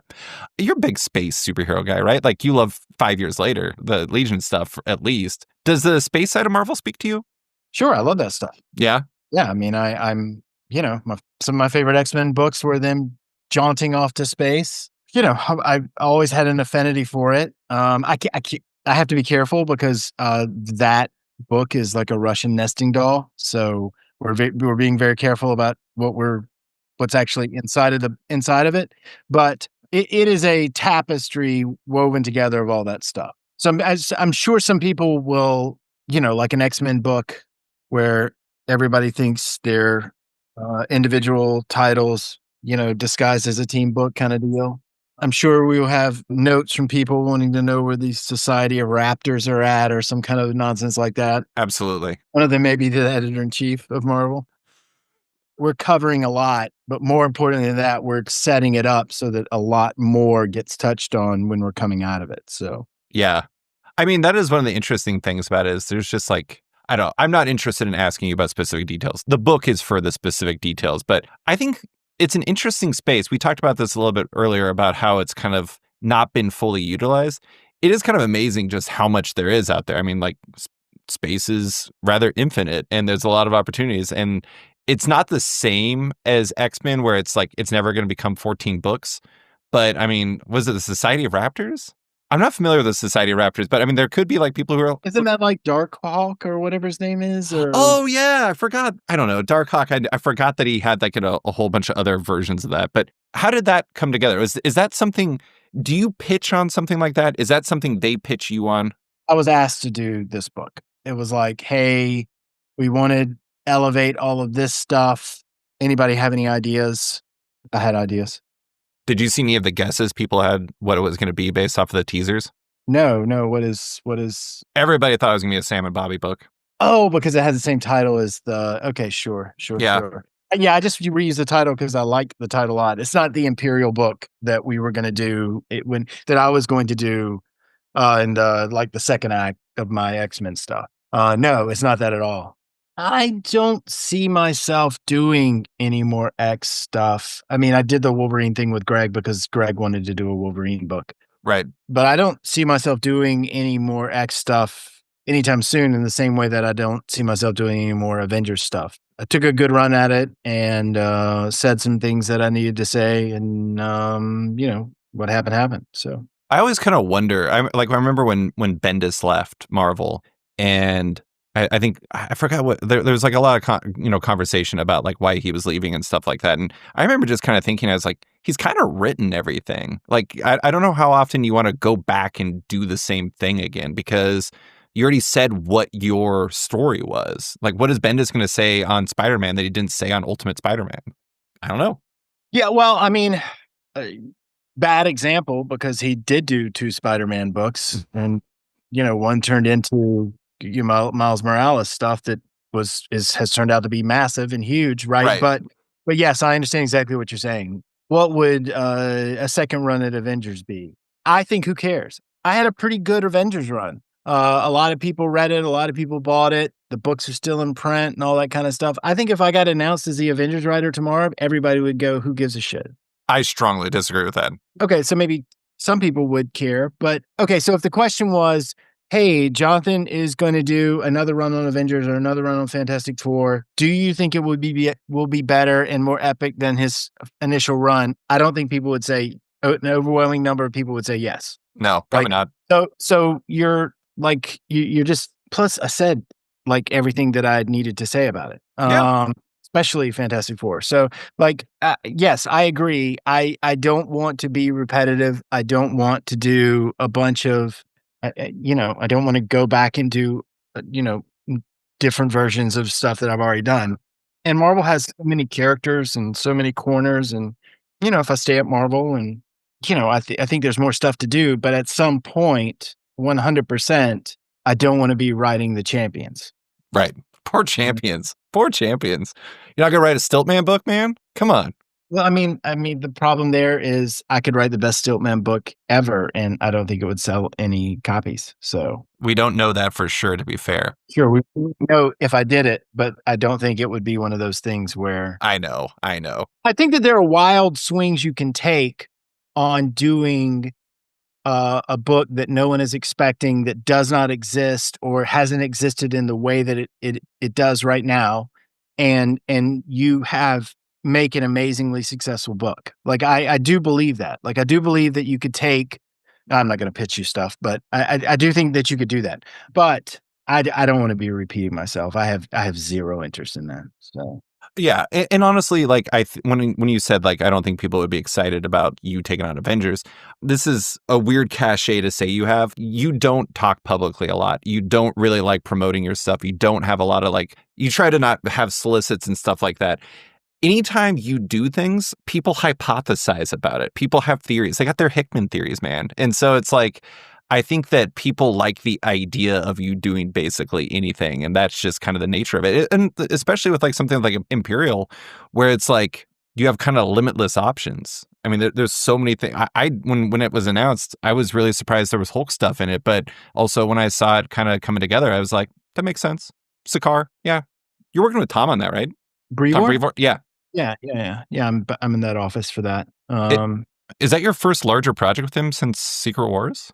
You're a big space superhero guy, right? Like you love 5 years later, the Legion stuff at least. Does the space side of Marvel speak to you? Sure, I love that stuff. Yeah, Yeah, I mean, I'm some of my favorite X-Men books were them jaunting off to space. I've always had an affinity for it. I have to be careful because that book is like a Russian nesting doll. So we're being very careful about what's actually inside of it. But it is a tapestry woven together of all that stuff. So I'm sure some people will, like an X-Men book where everybody thinks they're individual titles, disguised as a team book kind of deal. I'm sure we will have notes from people wanting to know where the Society of Raptors are at or some kind of nonsense like that. absolutely. One of them may be the editor in chief of Marvel. We're covering a lot, but more importantly than that, we're setting it up so that a lot more gets touched on when we're coming out of it. So, Yeah. I mean, that is one of the interesting things about it is there's just like, I'm not interested in asking you about specific details. The book is for the specific details, but I think it's an interesting space. We talked about this a little bit earlier about how it's kind of not been fully utilized. It is kind of amazing just how much there is out there. I mean, like space is rather infinite and there's a lot of opportunities. And it's not the same as X-Men where it's like it's never going to become 14 books. But I mean, was it the Society of Raptors? I'm not familiar with the Society of Raptors, but I mean, there could be like people who are. isn't that like Darkhawk or whatever his name is? Or Oh yeah, I forgot. I don't know. Darkhawk. I forgot that he had like a whole bunch of other versions of that. But how did that come together? Is that something? Do you pitch on something like that? Is that something they pitch you on? I was asked to do this book. It was like, hey, we wanted to elevate all of this stuff. Anybody have any ideas? I had ideas. Did you see any of the guesses people had what it was going to be based off of the teasers? No, no. What is? Everybody thought it was going to be a Sam and Bobby book. Oh, because it has the same title as the. Okay, sure, sure, Yeah, sure. Yeah, I just reused the title because I like the title a lot. It's not the Imperial book that we were going to do. That I was going to do in the second act of my X-Men stuff. No, it's not that at all. I don't see myself doing any more X stuff. I mean, I did the Wolverine thing with Greg because Greg wanted to do a Wolverine book, right. but I don't see myself doing any more X stuff anytime soon in the same way that I don't see myself doing any more Avengers stuff. I took a good run at it and said some things that I needed to say, and what happened. So I always kind of wonder. I remember when Bendis left Marvel, and I think I forgot what there was like a lot of conversation about like why he was leaving and stuff like that. And I remember just kind of thinking, I was like, he's kind of written everything. Like I don't know how often you want to go back and do the same thing again because you already said what your story was. Like, what is Bendis going to say on Spider-Man that he didn't say on Ultimate Spider-Man? I don't know. yeah, well, I mean, bad example because he did do two Spider-Man books, and one turned into Miles Morales stuff that has turned out to be massive and huge, right? Right. But yes, I understand exactly what you're saying. What would a second run at Avengers be? I think who cares? I had a pretty good Avengers run. A lot of people read it. A lot of people bought it. The books are still in print and all that kind of stuff. I think if I got announced as the Avengers writer tomorrow, everybody would go, "Who gives a shit?" I strongly disagree with that. Okay, so maybe some people would care, but okay, so if the question was, "Hey, Jonathan is going to do another run on Avengers or another run on Fantastic Four. Do you think it will be better and more epic than his initial run?" I don't think people would say an overwhelming number of people would say yes. No, probably not. So you're like you're just plus I said like everything that I needed to say about it. Yeah. Especially Fantastic Four. So yes, I agree. I don't want to be repetitive. I don't want to do a bunch of I don't want to go back and do different versions of stuff that I've already done. And Marvel has so many characters and so many corners and if I stay at Marvel and I think there's more stuff to do, but at some point 100% I don't want to be writing the champions. Right. Poor champions. Poor champions. You're not gonna write a Stiltman book, man? Come on. Well, I mean, the problem there is I could write the best Stiltman book ever, and I don't think it would sell any copies. So We don't know that for sure, to be fair. sure, we know if I did it, but I don't think it would be one of those things where I know. I know. I think that there are wild swings you can take on doing a book that no one is expecting, that does not exist or hasn't existed in the way that it does right now, and you have make an amazingly successful book. Like I do believe that. Like I do believe that you could take. I'm not going to pitch you stuff, but I do think that you could do that. But I don't want to be repeating myself. I have zero interest in that. So Yeah, and honestly, like when you said like I don't think people would be excited about you taking on Avengers, this is a weird cachet to say you have. You don't talk publicly a lot. You don't really like promoting your stuff. You don't have a lot of like. You try to not have solicits and stuff like that. Anytime you do things, people hypothesize about it. People have theories. They got their Hickman theories, man. And so it's like, I think that people like the idea of you doing basically anything. And that's just kind of the nature of it. And especially with like something like Imperial, where it's like you have kind of limitless options. I mean, there's so many things. When it was announced, I was really surprised there was Hulk stuff in it. But also when I saw it kind of coming together, I was like, that makes sense. Sakaar, yeah. You're working with Tom on that, right? Tom Brevoort? Brevoort, yeah. Yeah. I'm in that office for that. It, is that your first larger project with him since Secret Wars?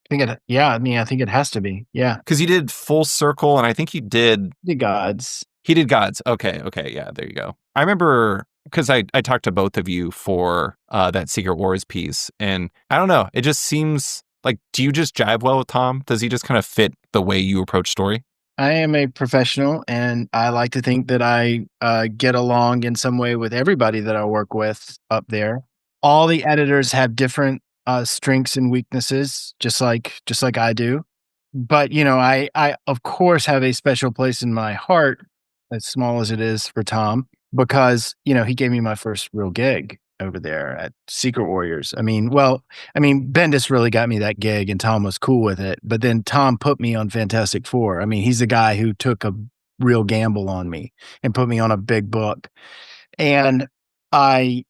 I mean, I think it has to be. Yeah. Because you did Full Circle, and I think you did The Gods. He did Gods. Okay, yeah, there you go. I remember because I talked to both of you for that Secret Wars piece, and I don't know, it just seems like, do you just jive well with Tom? Does he just kind of fit the way you approach story? I am a professional, and I like to think that I get along in some way with everybody that I work with up there. All the editors have different strengths and weaknesses, just like I do. But I of course have a special place in my heart, as small as it is for Tom, because he gave me my first real gig over there at Secret Warriors. Bendis really got me that gig, and Tom was cool with it. But then Tom put me on Fantastic Four. I mean, he's the guy who took a real gamble on me and put me on a big book. And I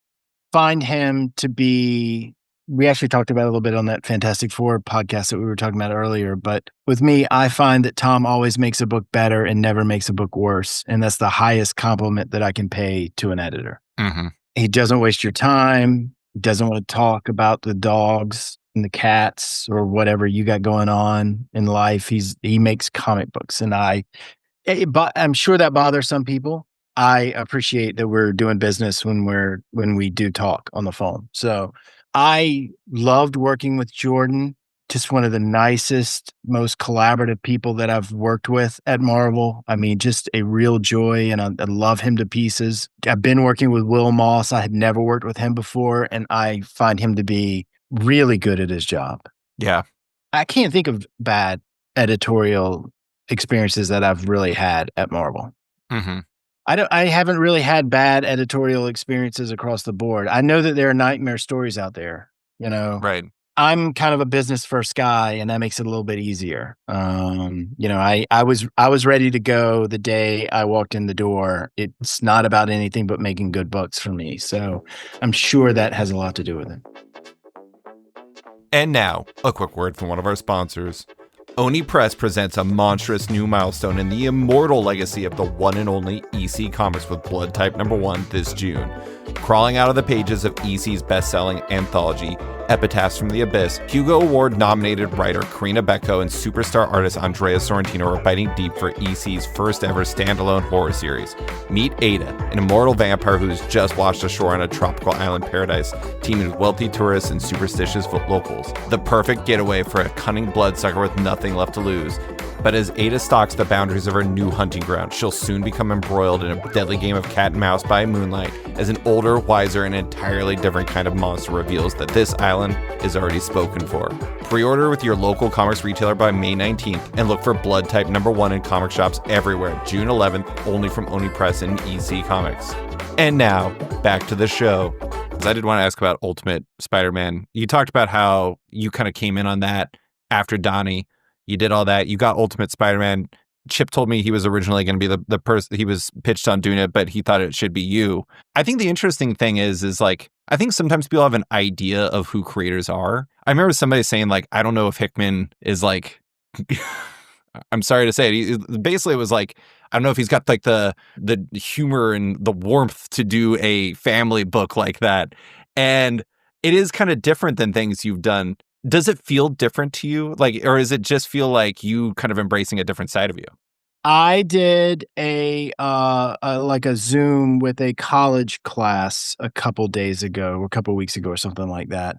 find him to be. We actually talked about it a little bit on that Fantastic Four podcast that we were talking about earlier. But with me, I find that Tom always makes a book better and never makes a book worse. And that's the highest compliment that I can pay to an editor. Mm-hmm. He doesn't waste your time. He doesn't want to talk about the dogs and the cats or whatever you got going on in life. He makes comic books, and I'm sure that bothers some people. I appreciate that we're doing business when we do talk on the phone. So I loved working with Jordan. Just one of the nicest, most collaborative people that I've worked with at Marvel. I mean, just a real joy, and I love him to pieces. I've been working with Will Moss. I had never worked with him before, and I find him to be really good at his job. Yeah. I can't think of bad editorial experiences that I've really had at Marvel. Mm-hmm. I haven't really had bad editorial experiences across the board. I know that there are nightmare stories out there, Right. I'm kind of a business first guy, and that makes it a little bit easier. I was ready to go the day I walked in the door. It's not about anything but making good books for me. So I'm sure that has a lot to do with it. And now, a quick word from one of our sponsors. Oni Press presents a monstrous new milestone in the immortal legacy of the one and only EC Comics with Blood Type #1 this June. Crawling out of the pages of EC's best-selling anthology, Epitaphs from the Abyss, Hugo Award-nominated writer Karina Becco and superstar artist Andrea Sorrentino are biting deep for EC's first-ever standalone horror series. Meet Ada, an immortal vampire who's just washed ashore on a tropical island paradise, teeming with wealthy tourists and superstitious locals. The perfect getaway for a cunning bloodsucker with nothing left to lose. But as Ada stalks the boundaries of her new hunting ground, she'll soon become embroiled in a deadly game of cat and mouse by moonlight as an older, wiser, and entirely different kind of monster reveals that this island is already spoken for. Pre-order with your local comics retailer by May 19th and look for Blood Type #1 in comic shops everywhere, June 11th, only from Oni Press and EC Comics. And now, back to the show. I did want to ask about Ultimate Spider-Man. You talked about how you kind of came in on that after Donnie. You did all that. You got Ultimate Spider-Man. Chip told me he was originally going to be the person he was pitched on doing it, but he thought it should be you. I think the interesting thing is like, I think sometimes people have an idea of who creators are. I remember somebody saying like, I don't know if Hickman is like, I'm sorry to say it. Basically, it was like, I don't know if he's got like the humor and the warmth to do a family book like that. And it is kind of different than things you've done Does it feel different to you? Like, or does it just feel like you kind of embracing a different side of you? I did like a Zoom with a college class a couple days ago, or a couple weeks ago or something like that.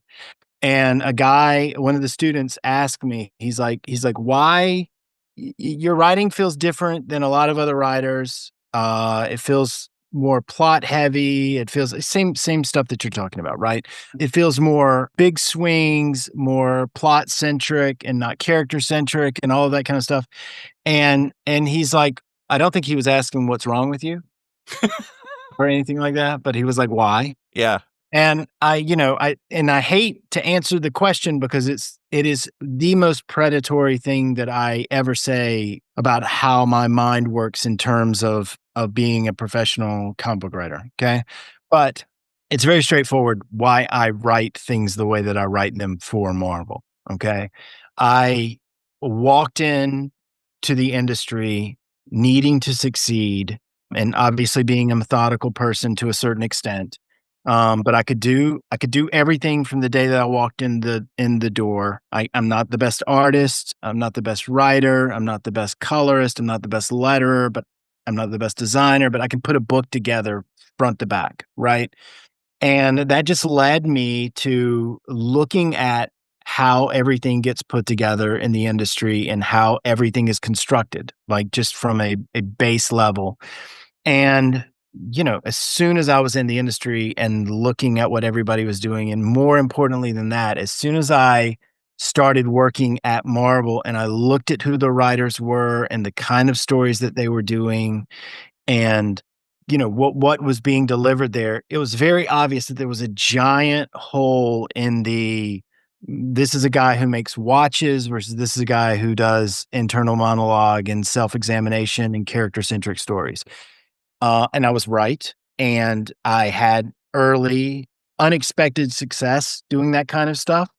And one of the students asked me, he's like, "Why your writing feels different than a lot of other writers. It feels more plot heavy. It feels same stuff that you're talking about, right? It feels more big swings, more plot centric and not character centric and all of that kind of stuff." And he's like, I don't think he was asking what's wrong with you or anything like that, but he was like, "Why?" Yeah. And I hate to answer the question because it is the most predatory thing that I ever say about how my mind works in terms of being a professional comic book writer, okay? But it's very straightforward why I write things the way that I write them for Marvel, okay? I walked in to the industry needing to succeed and obviously being a methodical person to a certain extent. But I could do everything from the day that I walked in the door. I'm not the best artist. I'm not the best writer. I'm not the best colorist. I'm not the best letterer, but I'm not the best designer. But I can put a book together front to back, right? And that just led me to looking at how everything gets put together in the industry and how everything is constructed, like just from a base level. And, as soon as I was in the industry and looking at what everybody was doing, and more importantly than that, as soon as I started working at Marvel and I looked at who the writers were and the kind of stories that they were doing and what was being delivered there, it was very obvious that there was a giant hole in this is a guy who makes watches versus this is a guy who does internal monologue and self-examination and character-centric stories. And I was right. And I had early, unexpected success doing that kind of stuff.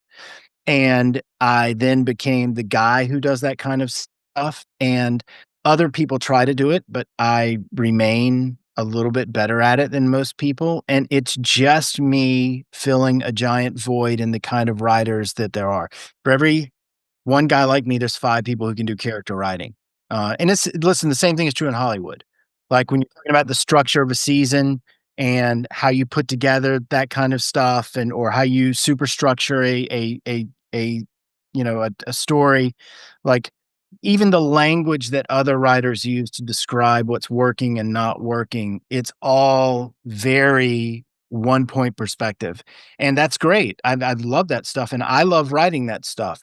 And I then became the guy who does that kind of stuff. And other people try to do it, but I remain a little bit better at it than most people. And it's just me filling a giant void in the kind of writers that there are. For every one guy like me, there's 5 people who can do character writing. And it's listen, the same thing is true in Hollywood. Like, when you're talking about the structure of a season and how you put together that kind of stuff or how you superstructure a, a story, like, even the language that other writers use to describe what's working and not working, it's all very one-point perspective, and that's great. I love that stuff, and I love writing that stuff.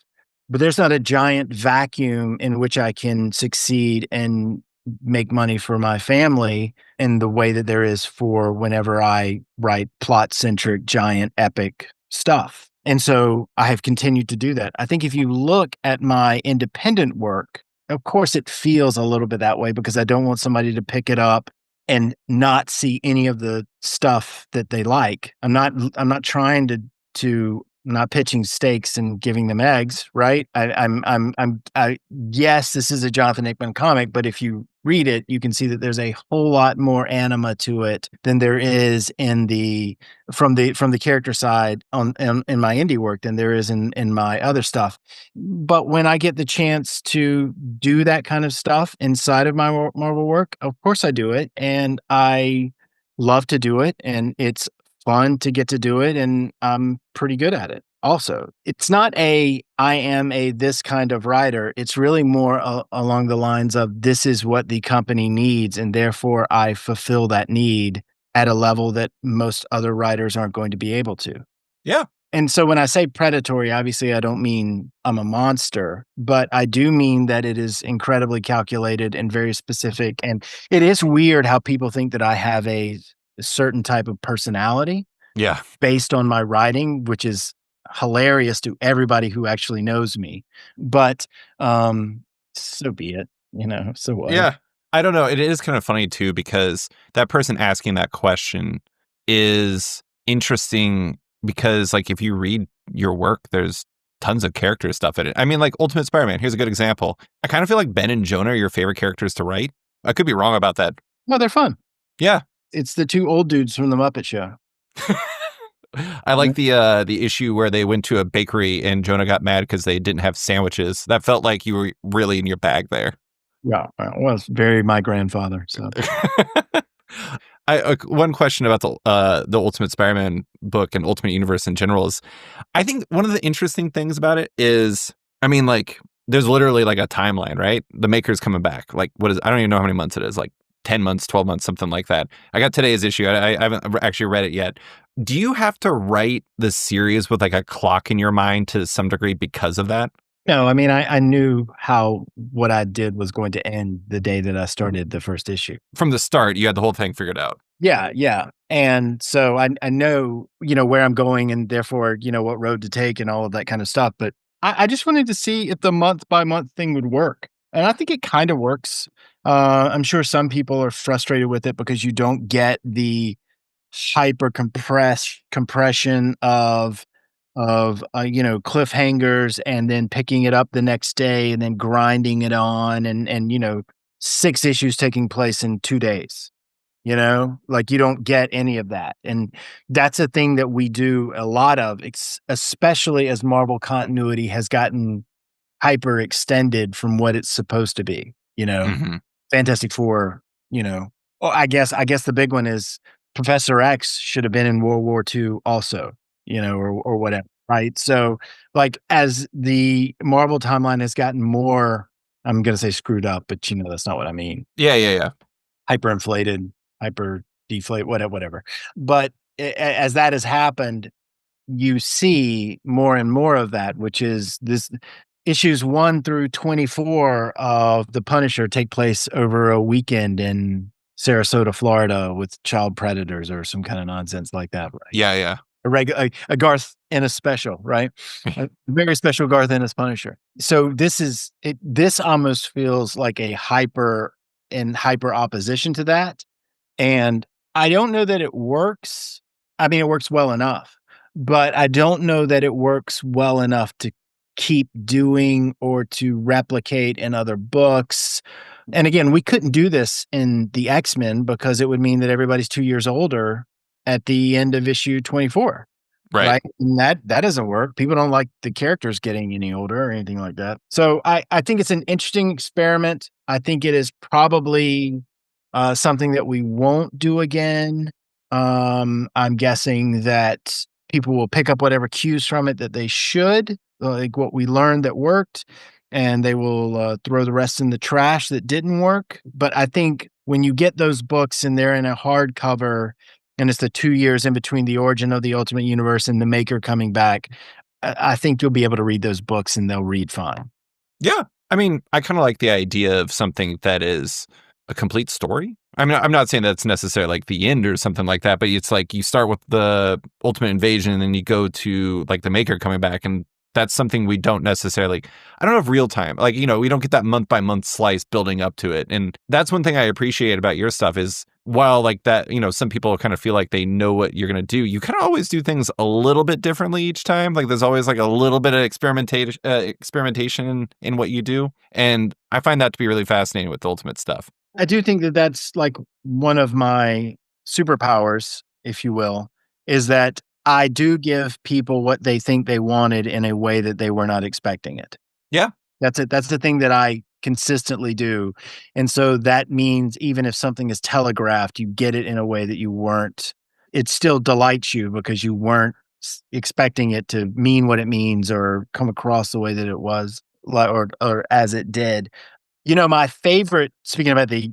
But there's not a giant vacuum in which I can succeed and make money for my family in the way that there is for whenever I write plot-centric, giant, epic stuff. And so I have continued to do that. I think if you look at my independent work, of course, it feels a little bit that way because I don't want somebody to pick it up and not see any of the stuff that they like. I'm not trying to not pitching steaks and giving them eggs, right? Yes, this is a Jonathan Hickman comic, but if you read it, you can see that there's a whole lot more anima to it than there is from the character side in my indie work than there is in my other stuff. But when I get the chance to do that kind of stuff inside of my Marvel work, of course I do it, and I love to do it, and it's fun to get to do it, and I'm pretty good at it also. It's not I am a this kind of writer. It's really more along the lines of this is what the company needs, and therefore I fulfill that need at a level that most other writers aren't going to be able to. Yeah. And so when I say predatory, obviously I don't mean I'm a monster, but I do mean that it is incredibly calculated and very specific. And it is weird how people think that I have a certain type of personality Yeah. based on my writing, which is hilarious to everybody who actually knows me. But so be it, so what? Yeah. I don't know. It is kind of funny too, because that person asking that question is interesting because, like, if you read your work, there's tons of character stuff in it. I mean, like Ultimate Spider-Man, here's a good example. I kind of feel like Ben and Jonah are your favorite characters to write. I could be wrong about that. Well, they're fun. Yeah. It's the 2 old dudes from the Muppet Show. I like the issue where they went to a bakery and Jonah got mad because they didn't have sandwiches. That felt like you were really in your bag there. Yeah, well, it's very my grandfather. So One question about the Ultimate Spider-Man book and Ultimate Universe in general is, I think one of the interesting things about it is, I mean, like, there's literally like a timeline, right? The Maker's coming back. Like, I don't even know how many months it is, like 10 months, 12 months, something like that. I got today's issue. I haven't actually read it yet. Do you have to write the series with like a clock in your mind to some degree because of that? no, I mean, I knew how what I did was going to end the day that I started the first issue. From the start, you had the whole thing figured out. Yeah, yeah. And so I know, where I'm going and therefore, what road to take and all of that kind of stuff. But I just wanted to see if the month by month thing would work. And I think it kind of works. I'm sure some people are frustrated with it because you don't get the compression of cliffhangers and then picking it up the next day and then grinding it on and 6 issues taking place in 2 days. Like you don't get any of that. And that's a thing that we do a lot of, especially as Marvel continuity has gotten hyper extended from what it's supposed to be. Hmm. Fantastic Four, oh, I guess the big one is Professor X should have been in World War II also, or whatever. Right. So like as the Marvel timeline has gotten more, I'm gonna say screwed up, but that's not what I mean. Yeah, yeah, yeah. Hyperinflated, hyper deflate, whatever. But as that has happened, you see more and more of that, which is this issues 1 through 24 of The Punisher take place over a weekend in Sarasota, Florida with child predators or some kind of nonsense like that, right? Yeah, yeah. A Garth Ennis special, right? A very special Garth Ennis Punisher. So this almost feels like a hyper opposition to that. And I don't know that it works. I mean, it works well enough, but I don't know that it works well enough to keep doing or to replicate in other books. And again, we couldn't do this in the X-Men because it would mean that everybody's 2 years older at the end of issue 24. Right. Right. And that doesn't work. People don't like the characters getting any older or anything like that. So I think it's an interesting experiment. I think it is probably something that we won't do again. I'm guessing that people will pick up whatever cues from it that they should, like what we learned that worked, and they will throw the rest in the trash that didn't work. But I think when you get those books and they're in a hardcover, and it's the 2 years in between the origin of the Ultimate Universe and the Maker coming back, I think you'll be able to read those books and they'll read fine. Yeah. I mean, I kind of like the idea of something that is a complete story. I mean, I'm not saying that's necessarily like the end or something like that, but it's like you start with the Ultimate Invasion and then you go to like the Maker coming back, and that's something we don't necessarily, I don't know if real time, like, we don't get that month by month slice building up to it. And that's one thing I appreciate about your stuff is, while like that, some people kind of feel like they know what you're going to do, you kind of always do things a little bit differently each time. Like there's always like a little bit of experimentation in what you do. And I find that to be really fascinating with the Ultimate stuff. I do think that that's like one of my superpowers, if you will, is that I do give people what they think they wanted in a way that they were not expecting it. Yeah. That's it. That's the thing that I consistently do. And so that means even if something is telegraphed, you get it in a way that you weren't, it still delights you because you weren't expecting it to mean what it means or come across the way that it was, or as it did. My favorite, speaking about the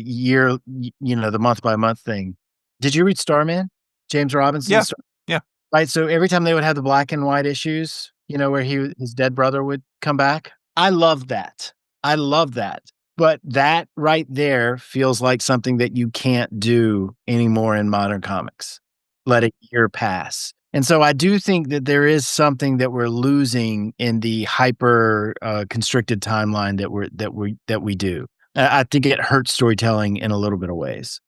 year, the month by month thing. Did you read Starman? James Robinson? Yeah. Yeah. Right. So every time they would have the black and white issues, where his dead brother would come back. I love that. I love that. But that right there feels like something that you can't do anymore in modern comics. Let a year pass. And so I do think that there is something that we're losing in the hyper constricted timeline that we do. I think it hurts storytelling in a little bit of ways.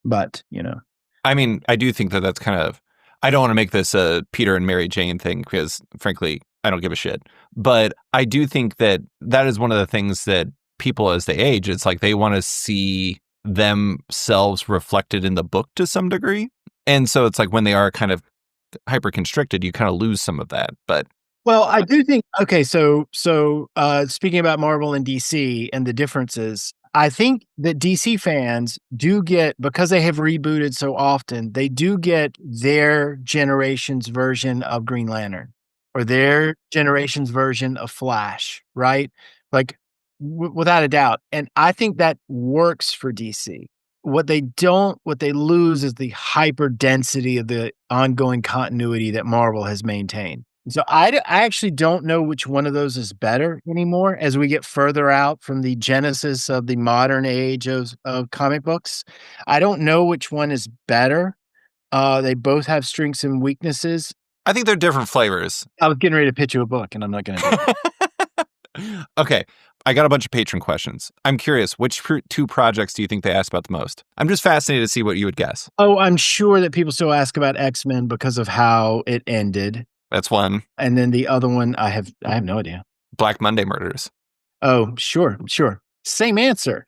But I mean, I do think that that's kind of, I don't want to make this a Peter and Mary Jane thing because frankly, I don't give a shit. But I do think that that is one of the things that people as they age, it's like they want to see themselves reflected in the book to some degree. And so it's like when they are kind of hyper constricted, you kind of lose some of that. But Well, I do think okay, speaking about Marvel and DC and the differences, I think that DC fans do get because they have rebooted so often, they do get their generation's version of Green Lantern or their generation's version of Flash, right? Like without a doubt. And I think that works for DC. What they lose is the hyper density of the ongoing continuity that Marvel has maintained. So I actually don't know which one of those is better anymore as we get further out from the genesis of the modern age of comic books. I don't know which one is better. They both have strengths and weaknesses. I think they're different flavors. I was getting ready to pitch you a book, and I'm not going to do it. Okay. I got a bunch of patron questions. I'm curious, which two projects do you think they asked about the most? I'm just fascinated to see what you would guess. Oh, I'm sure that people still ask about X-Men because of how it ended. That's one. And then the other one, I have no idea. Black Monday Murders. Oh, sure. Same answer.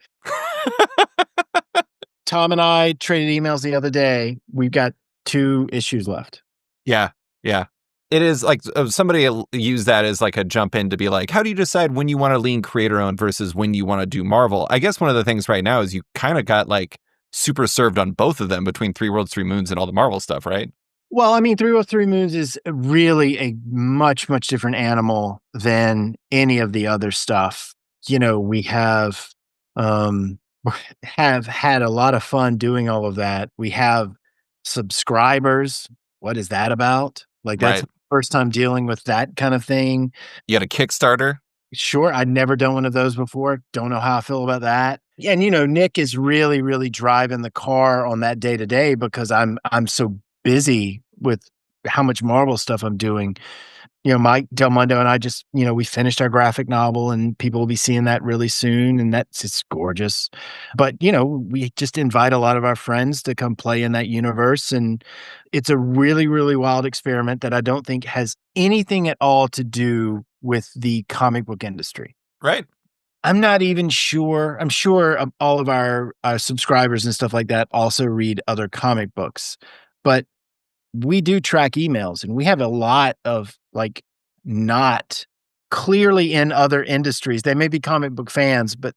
Tom and I traded emails the other day. We've got 2 issues left. Yeah. It is like somebody used that as like a jump in to be like, how do you decide when you want to lean creator owned versus when you want to do Marvel? I guess one of the things right now is you kind of got like super served on both of them between 3 Worlds, 3 Moons and all the Marvel stuff, right? Well, I mean, 3 Worlds, 3 Moons is really a much, much different animal than any of the other stuff. You know, we have had a lot of fun doing all of that. We have subscribers. What is that about? Like, that's the first time dealing with that kind of thing. You had a Kickstarter? Sure. I'd never done one of those before. Don't know how I feel about that. And, you know, Nick is really, really driving the car on that day to day because I'm so busy with how much Marvel stuff I'm doing. You know, Mike Del Mundo and I just, you know, we finished our graphic novel and people will be seeing that really soon. And it's gorgeous. But, you know, we just invite a lot of our friends to come play in that universe. And it's a really, really wild experiment that I don't think has anything at all to do with the comic book industry. Right. I'm not even sure. I'm sure all of our subscribers and stuff like that also read other comic books. But we do track emails and we have a lot of like not clearly in other industries. They may be comic book fans, but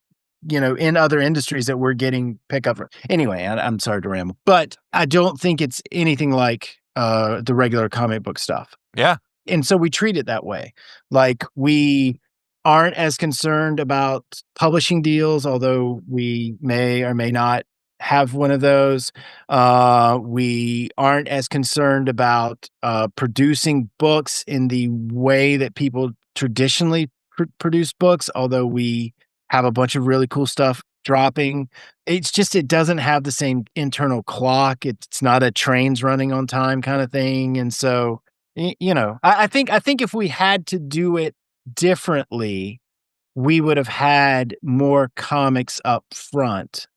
you know, in other industries that we're getting pickup for. Anyway, I'm sorry to ramble, but I don't think it's anything like the regular comic book stuff. Yeah. And so we treat it that way. Like we aren't as concerned about publishing deals, although we may or may not have one of those. We aren't as concerned about producing books in the way that people traditionally produce books, although we have a bunch of really cool stuff dropping. It's just, it doesn't have the same internal clock. It's not a trains running on time kind of thing. And so, you know, I think if we had to do it differently, we would have had more comics up front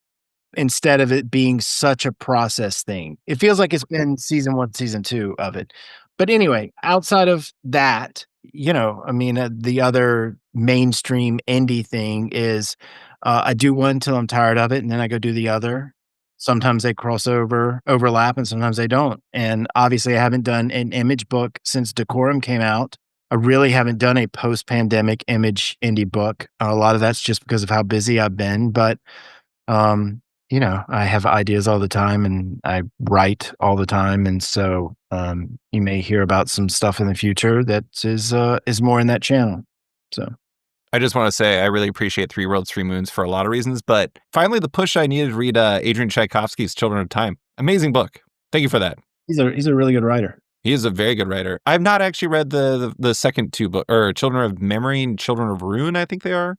instead of it being such a process thing. It feels like it's been season 1, season 2 of it. But anyway, outside of that, you know, I mean, the other mainstream indie thing is I do one till I'm tired of it, and then I go do the other. Sometimes they overlap, and sometimes they don't. And obviously, I haven't done an Image book since Decorum came out. I really haven't done a post-pandemic Image indie book. A lot of that's just because of how busy I've been. But you know, I have ideas all the time and I write all the time. And so you may hear about some stuff in the future that is more in that channel. So I just want to say I really appreciate 3 Worlds, 3 Moons for a lot of reasons, but finally the push I needed to read Adrian Tchaikovsky's Children of Time. Amazing book. Thank you for that. He's a really good writer. He is a very good writer. I've not actually read the second 2 books, or Children of Memory and Children of Ruin, I think they are.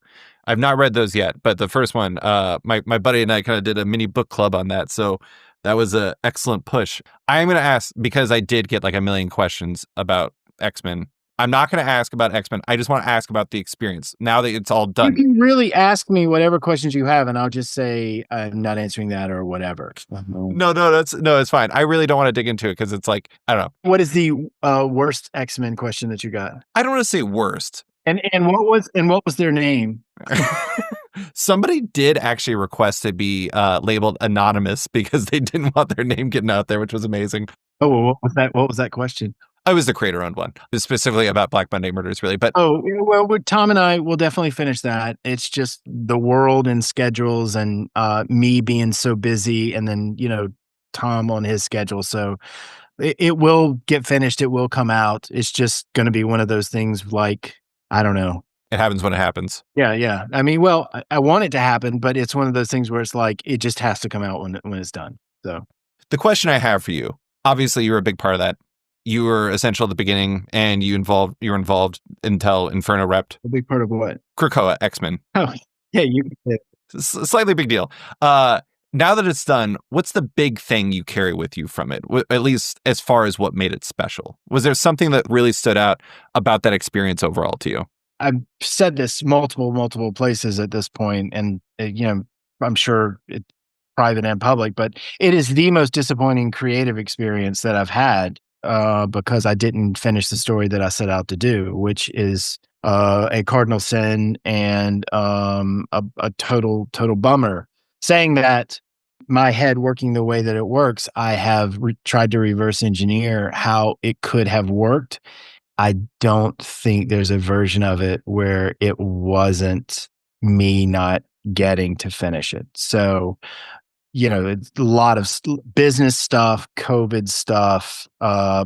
I've not read those yet, but the first one, my buddy and I kind of did a mini book club on that, so that was an excellent push. I am going to ask, because I did get like a million questions about X-Men. I'm not going to ask about X-Men. I just want to ask about the experience now that it's all done. You can really ask me whatever questions you have, and I'll just say I'm not answering that or whatever. No, it's fine. I really don't want to dig into it because it's like, I don't know. What is the worst X-Men question that you got? I don't want to say worst. And what was their name? Somebody did actually request to be labeled anonymous because they didn't want their name getting out there, which was amazing. Oh, well, what was that? What was that question? I was the creator-owned one, specifically about Black Monday Murders, really. But Oh, yeah, well, Tom and I will definitely finish that. It's just the world and schedules and me being so busy and then, Tom on his schedule. So it will get finished. It will come out. It's just going to be one of those things like, I don't know. it happens when it happens. Yeah, yeah. I mean, well, I want it to happen, but it's one of those things where it's like it just has to come out when it's done. So The question I have for you, obviously you were a big part of that. You were essential at the beginning, and you were involved until Inferno repped a big part of what? Krakoa X-Men. Oh, yeah, Slightly big deal. Now that it's done, what's the big thing you carry with you from it? At least as far as what made it special. Was there something that really stood out about that experience overall to you? I've said this multiple places at this point, and I'm sure it's private and public, but it is the most disappointing creative experience that I've had because I didn't finish the story that I set out to do, which is a cardinal sin and a total bummer. Saying that, my head working the way that it works, I have tried to reverse engineer how it could have worked. I don't think there's a version of it where it wasn't me not getting to finish it. So, it's a lot of business stuff, COVID stuff,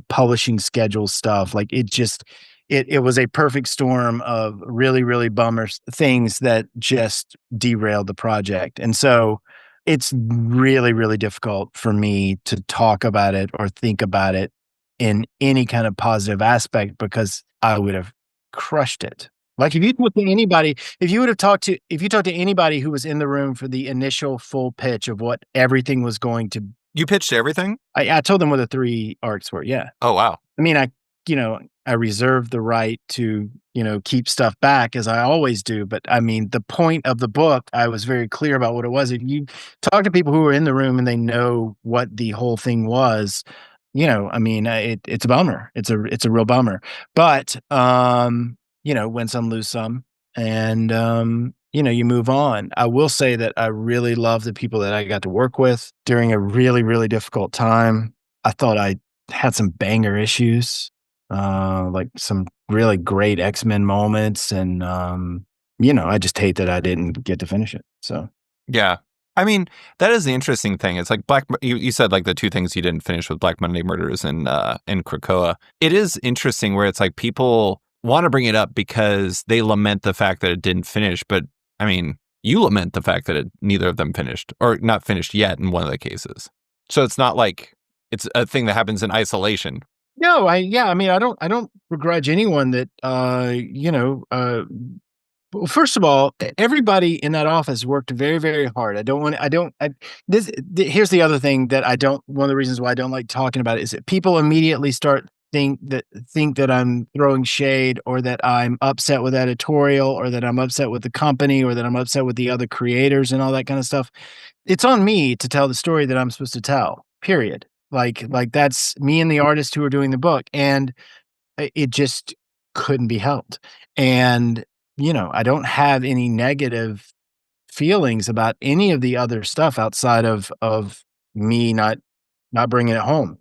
publishing schedule stuff. Like it was a perfect storm of really, really bummer things that just derailed the project. And so it's really, really difficult for me to talk about it or think about it in any kind of positive aspect because I would have crushed it. Like if you would have if you talked to anybody who was in the room for the initial full pitch of what everything was going to, You pitched everything? I told them what the three arcs were. Yeah. Oh, wow. I mean, I reserve the right to, keep stuff back as I always do. But I mean, the point of the book, I was very clear about what it was. If you talk to people who were in the room and they know what the whole thing was, I mean, it's a bummer. It's a real bummer. But, win some, lose some. And, you move on. I will say that I really love the people that I got to work with during a really, really difficult time. I thought I had some banger issues, like some really great X-Men moments. And, I just hate that I didn't get to finish it. So, Yeah. I mean, that is the interesting thing. It's like you said like the two things you didn't finish with Black Monday Murders and Krakoa. It is interesting where it's like people want to bring it up because they lament the fact that it didn't finish. But I mean, you lament the fact that neither of them finished or not finished yet in one of the cases. So it's not like it's a thing that happens in isolation. no, I mean, I don't begrudge anyone that, well, first of all, everybody in that office worked very, very hard. Here's the other thing that one of the reasons why I don't like talking about it is that people immediately think that I'm throwing shade or that I'm upset with editorial or that I'm upset with the company or that I'm upset with the other creators and all that kind of stuff. It's on me to tell the story that I'm supposed to tell, period. Like that's me and the artist who are doing the book. And it just couldn't be helped. And, I don't have any negative feelings about any of the other stuff outside of me not bringing it home,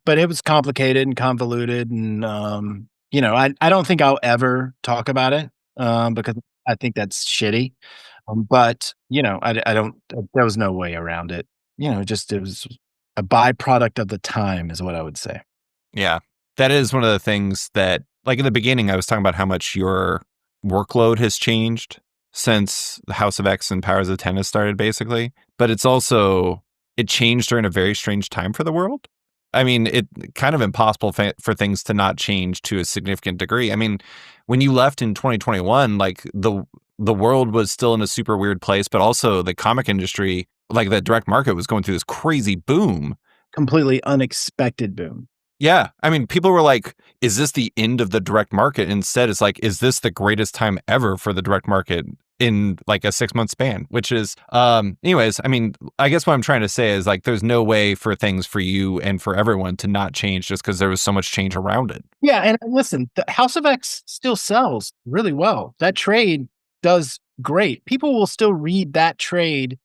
but it was complicated and convoluted. And, I don't think I'll ever talk about it because I think that's shitty. But, I don't, there was no way around it. It was a byproduct of the time is what I would say. Yeah. That is one of the things that, like in the beginning, I was talking about how much your workload has changed since the House of X and Powers of 10 has started, basically. But it changed during a very strange time for the world. I mean, it kind of impossible for things to not change to a significant degree. I mean, when you left in 2021, like the world was still in a super weird place, but also the comic industry, like the direct market was going through this crazy boom. Completely unexpected boom. Yeah. I mean, people were like, is this the end of the direct market? Instead, it's like, is this the greatest time ever for the direct market in like a 6-month span? Which is, anyways, I mean, I guess what I'm trying to say is like, there's no way for things for you and for everyone to not change just because there was so much change around it. Yeah. And listen, the House of X still sells really well. That trade does great. People will still read that trade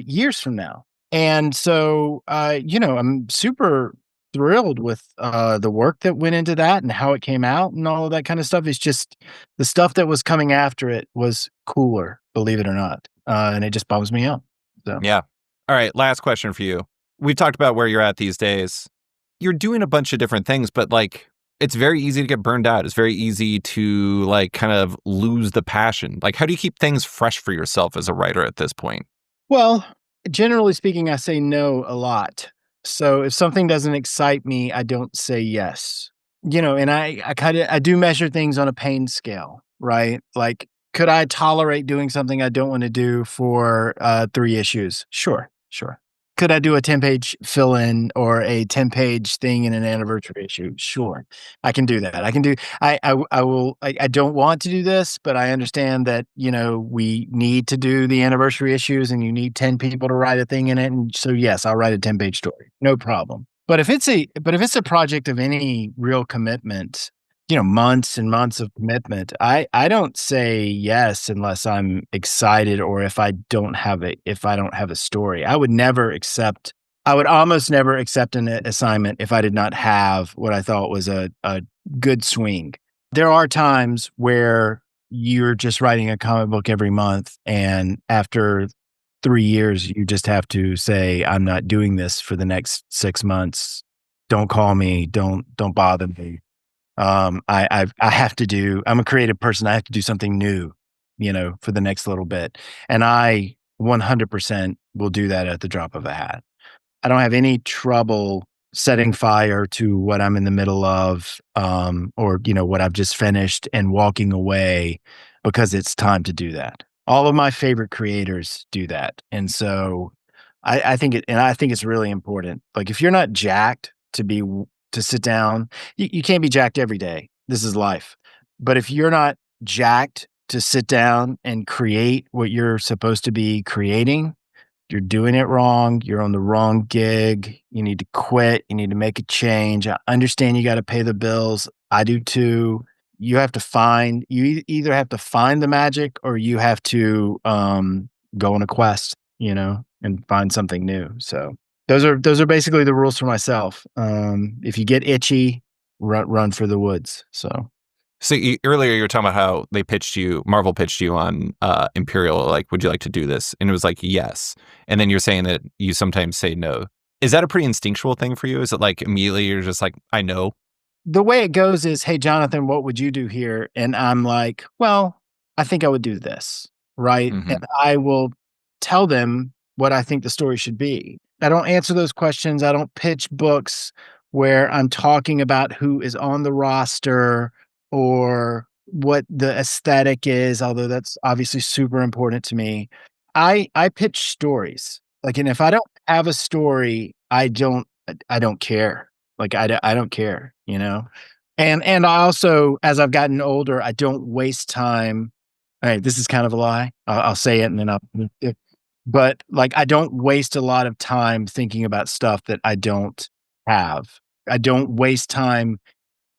years from now. And so, I'm super thrilled with the work that went into that and how it came out and all of that kind of stuff. It's just the stuff that was coming after it was cooler, believe it or not. And it just bums me out. So. Yeah. All right. Last question for you. We've talked about where you're at these days. You're doing a bunch of different things, but like, it's very easy to get burned out. It's very easy to like kind of lose the passion. Like, how do you keep things fresh for yourself as a writer at this point? Well, generally speaking, I say no a lot. So if something doesn't excite me, I don't say yes. And I do measure things on a pain scale, right? Like, could I tolerate doing something I don't want to do for 3 issues? Sure, sure. Could I do a 10-page fill-in or a 10-page thing in an anniversary issue? Sure, I can do that. I will. I don't want to do this, but I understand that we need to do the anniversary issues, and you need 10 people to write a thing in it. And so, yes, I'll write a 10-page story, no problem. But if it's a project of any real commitment, months and months of commitment, I don't say yes unless I'm excited or if I don't have a story. I would almost never accept an assignment if I did not have what I thought was a good swing. There are times where you're just writing a comic book every month, and after 3 years, you just have to say, I'm not doing this for the next 6 months. Don't call me. Don't bother me. I have to do. I'm a creative person. I have to do something new, for the next little bit, and I 100% will do that at the drop of a hat. I don't have any trouble setting fire to what I'm in the middle of, or what I've just finished, and walking away because it's time to do that. All of my favorite creators do that, and so I think it's really important. Like, if you're not jacked to sit down, you can't be jacked every day. This is life. But if you're not jacked to sit down and create what you're supposed to be creating, you're doing it wrong. You're on the wrong gig. You need to quit. You need to make a change. I understand you got to pay the bills. I do too. You either have to find the magic, or you have to go on a quest, and find something new. So those are basically the rules for myself. If you get itchy, run for the woods. So. So earlier you were talking about how Marvel pitched you on Imperial, like, would you like to do this? And it was like, yes. And then you're saying that you sometimes say no. Is that a pretty instinctual thing for you? Is it like immediately you're just like, I know? The way it goes is, hey, Jonathan, what would you do here? And I'm like, well, I think I would do this, right? Mm-hmm. And I will tell them what I think the story should be. I don't answer those questions. I don't pitch books where I'm talking about who is on the roster or what the aesthetic is, although that's obviously super important to me. I pitch stories. Like, and if I don't have a story, I don't care. Like, I don't care, And I also, as I've gotten older, I don't waste time. All right, this is kind of a lie. I'll say it and then but like, I don't waste a lot of time thinking about stuff that I don't have. I don't waste time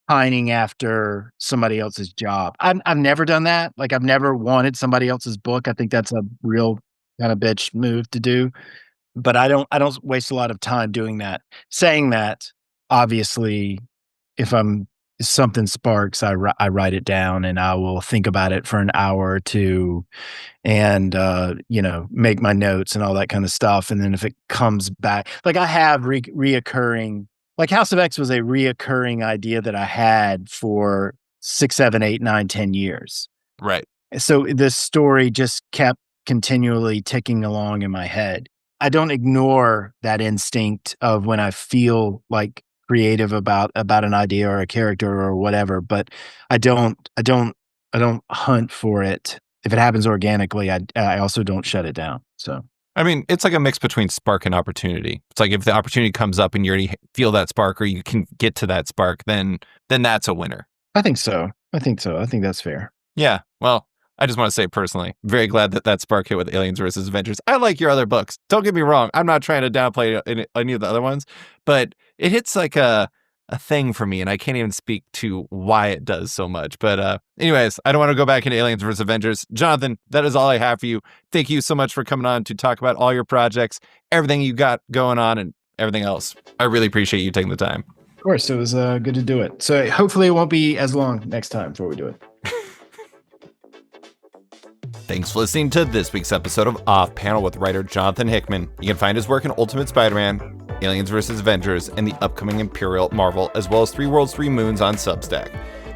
pining after somebody else's job. I've never done that. Like, I've never wanted somebody else's book. I think that's a real kind of bitch move to do. But I don't waste a lot of time doing that. Saying that, obviously, if something sparks, I write it down and I will think about it for an hour or two, and make my notes and all that kind of stuff. And then if it comes back, like, I have reoccurring, like, House of X was a reoccurring idea that I had for 6, 7, 8, 9, 10 years. Right. So this story just kept continually ticking along in my head. I don't ignore that instinct of when I feel like creative about an idea or a character or whatever, but I don't hunt for it. If it happens organically, I also don't shut it down. So. I mean, it's like a mix between spark and opportunity. It's like if the opportunity comes up and you already feel that spark, or you can get to that spark, then that's a winner. I think so. I think that's fair. Yeah. Well, I just want to say personally, very glad that spark hit with Aliens versus Avengers. I like your other books. Don't get me wrong. I'm not trying to downplay any of the other ones, but it hits like a thing for me, and I can't even speak to why it does so much. But anyways, I don't want to go back into Aliens versus Avengers. Jonathan, that is all I have for you. Thank you so much for coming on to talk about all your projects, everything you got going on, and everything else. I really appreciate you taking the time. Of course, it was good to do it. So hopefully it won't be as long next time before we do it. Thanks for listening to this week's episode of Off Panel with writer Jonathan Hickman. You can find his work in Ultimate Spider-Man, Aliens vs. Avengers, and the upcoming Imperial Marvel, as well as 3 Worlds, 3 Moons on Substack.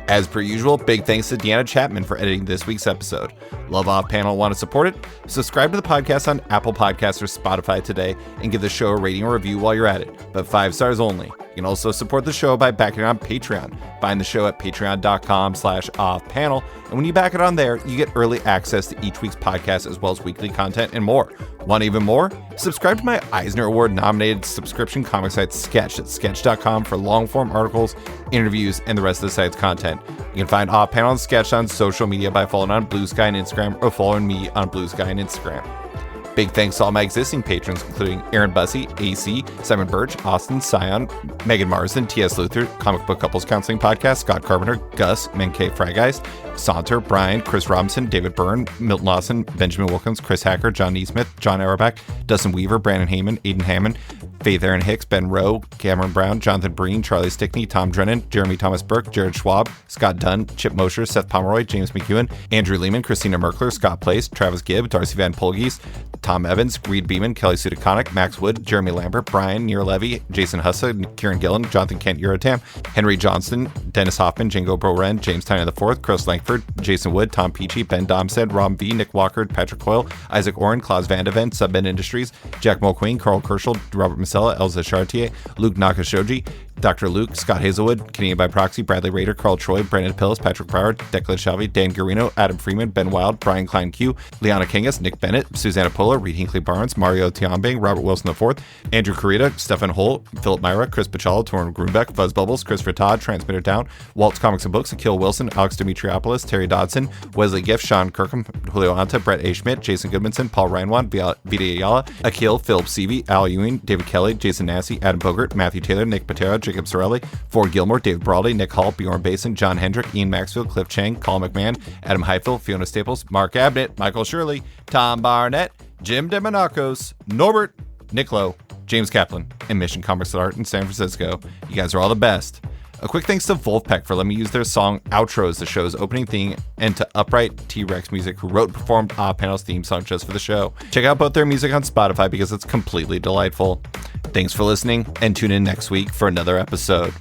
As per usual, big thanks to Deanna Chapman for editing this week's episode. Love Off Panel, want to support it? Subscribe to the podcast on Apple Podcasts or Spotify today and give the show a rating or review while you're at it, but 5 stars only. You can also support the show by backing it on Patreon. Find the show at patreon.com/offpanel. And when you back it on there, you get early access to each week's podcast as well as weekly content and more. Want even more? Subscribe to my Eisner Award nominated subscription comic site Sketch at sketch.com for long form articles, interviews, and the rest of the site's content. You can find Off Panel and Sketch on social media by following on Blue Sky and Instagram or following me on Blue Sky and Instagram. Big thanks to all my existing patrons, including Aaron Bussey, AC, Simon Birch, Austin, Scion, Megan Marsden, T.S. Luther, Comic Book Couples Counseling Podcast, Scott Carpenter, Gus, Menkay Frygeist, Saunter, Brian, Chris Robinson, David Byrne, Milton Lawson, Benjamin Wilkins, Chris Hacker, John Neesmith, John Auerbach, Dustin Weaver, Brandon Heyman, Aiden Hammond, Faith Aaron Hicks, Ben Rowe, Cameron Brown, Jonathan Breen, Charlie Stickney, Tom Drennan, Jeremy Thomas Burke, Jared Schwab, Scott Dunn, Chip Mosher, Seth Pomeroy, James McEwen, Andrew Lehman, Christina Merkler, Scott Place, Travis Gibb, Darcy Van Polgees, Tom Evans, Reed Beeman, Kelly Sudaconic, Max Wood, Jeremy Lambert, Brian, Near Levy, Jason Hussa, Kieran Gillen, Jonathan Kent Eurotam, Henry Johnston, Dennis Hoffman, Jingo Broren, James Tyner IV, Chris Langford, Jason Wood, Tom Peachy, Ben Domstead, Rom V, Nick Walker, Patrick Coyle, Isaac Oren, Klaus Vandeven, Subben Industries, Jack Mulqueen, Carl Kerschel, Robert Masella, Elza Chartier, Luke Nakashoji, Dr. Luke, Scott Hazelwood, Canadian by Proxy, Bradley Rader, Carl Troy, Brandon Pillis, Patrick Brower, Declan Shelby, Dan Garino, Adam Freeman, Ben Wild, Brian Klein Q, Liana Kingus, Nick Bennett, Susanna Polo, Reed Hinkley Barnes, Mario Tiambang, Robert Wilson IV, Andrew Carita, Stefan Holt, Philip Myra, Chris Pachala, Torrin Grunbeck, Fuzz Bubbles, Christopher Todd, Transmitter Down, Walt's Comics and Books, Akil Wilson, Alex Demetriopoulos, Terry Dodson, Wesley Gift, Sean Kirkham, Julio Anta, Brett A. Schmidt, Jason Goodmanson, Paul Reinwan, Vita Ayala, Akil, Philip Seavey, Al Ewing, David Kelly, Jason Massey, Adam Bogert, Matthew Taylor, Nick Patera, Jacob Sorelli, Ford Gilmore, David Brawley, Nick Hall, Bjorn Basin, John Hendrick, Ian Maxfield, Cliff Chang, Colin McMahon, Adam Heifel, Fiona Staples, Mark Abnett, Michael Shirley, Tom Barnett, Jim DeMonacos, Norbert, Nick Lowe, James Kaplan, and Mission Comics Art in San Francisco. You guys are all the best. A quick thanks to Wolfpack for letting me use their song Outro as the show's opening theme, and to Upright T-Rex Music, who wrote and performed Off Panel's theme song just for the show. Check out both their music on Spotify because it's completely delightful. Thanks for listening, and tune in next week for another episode.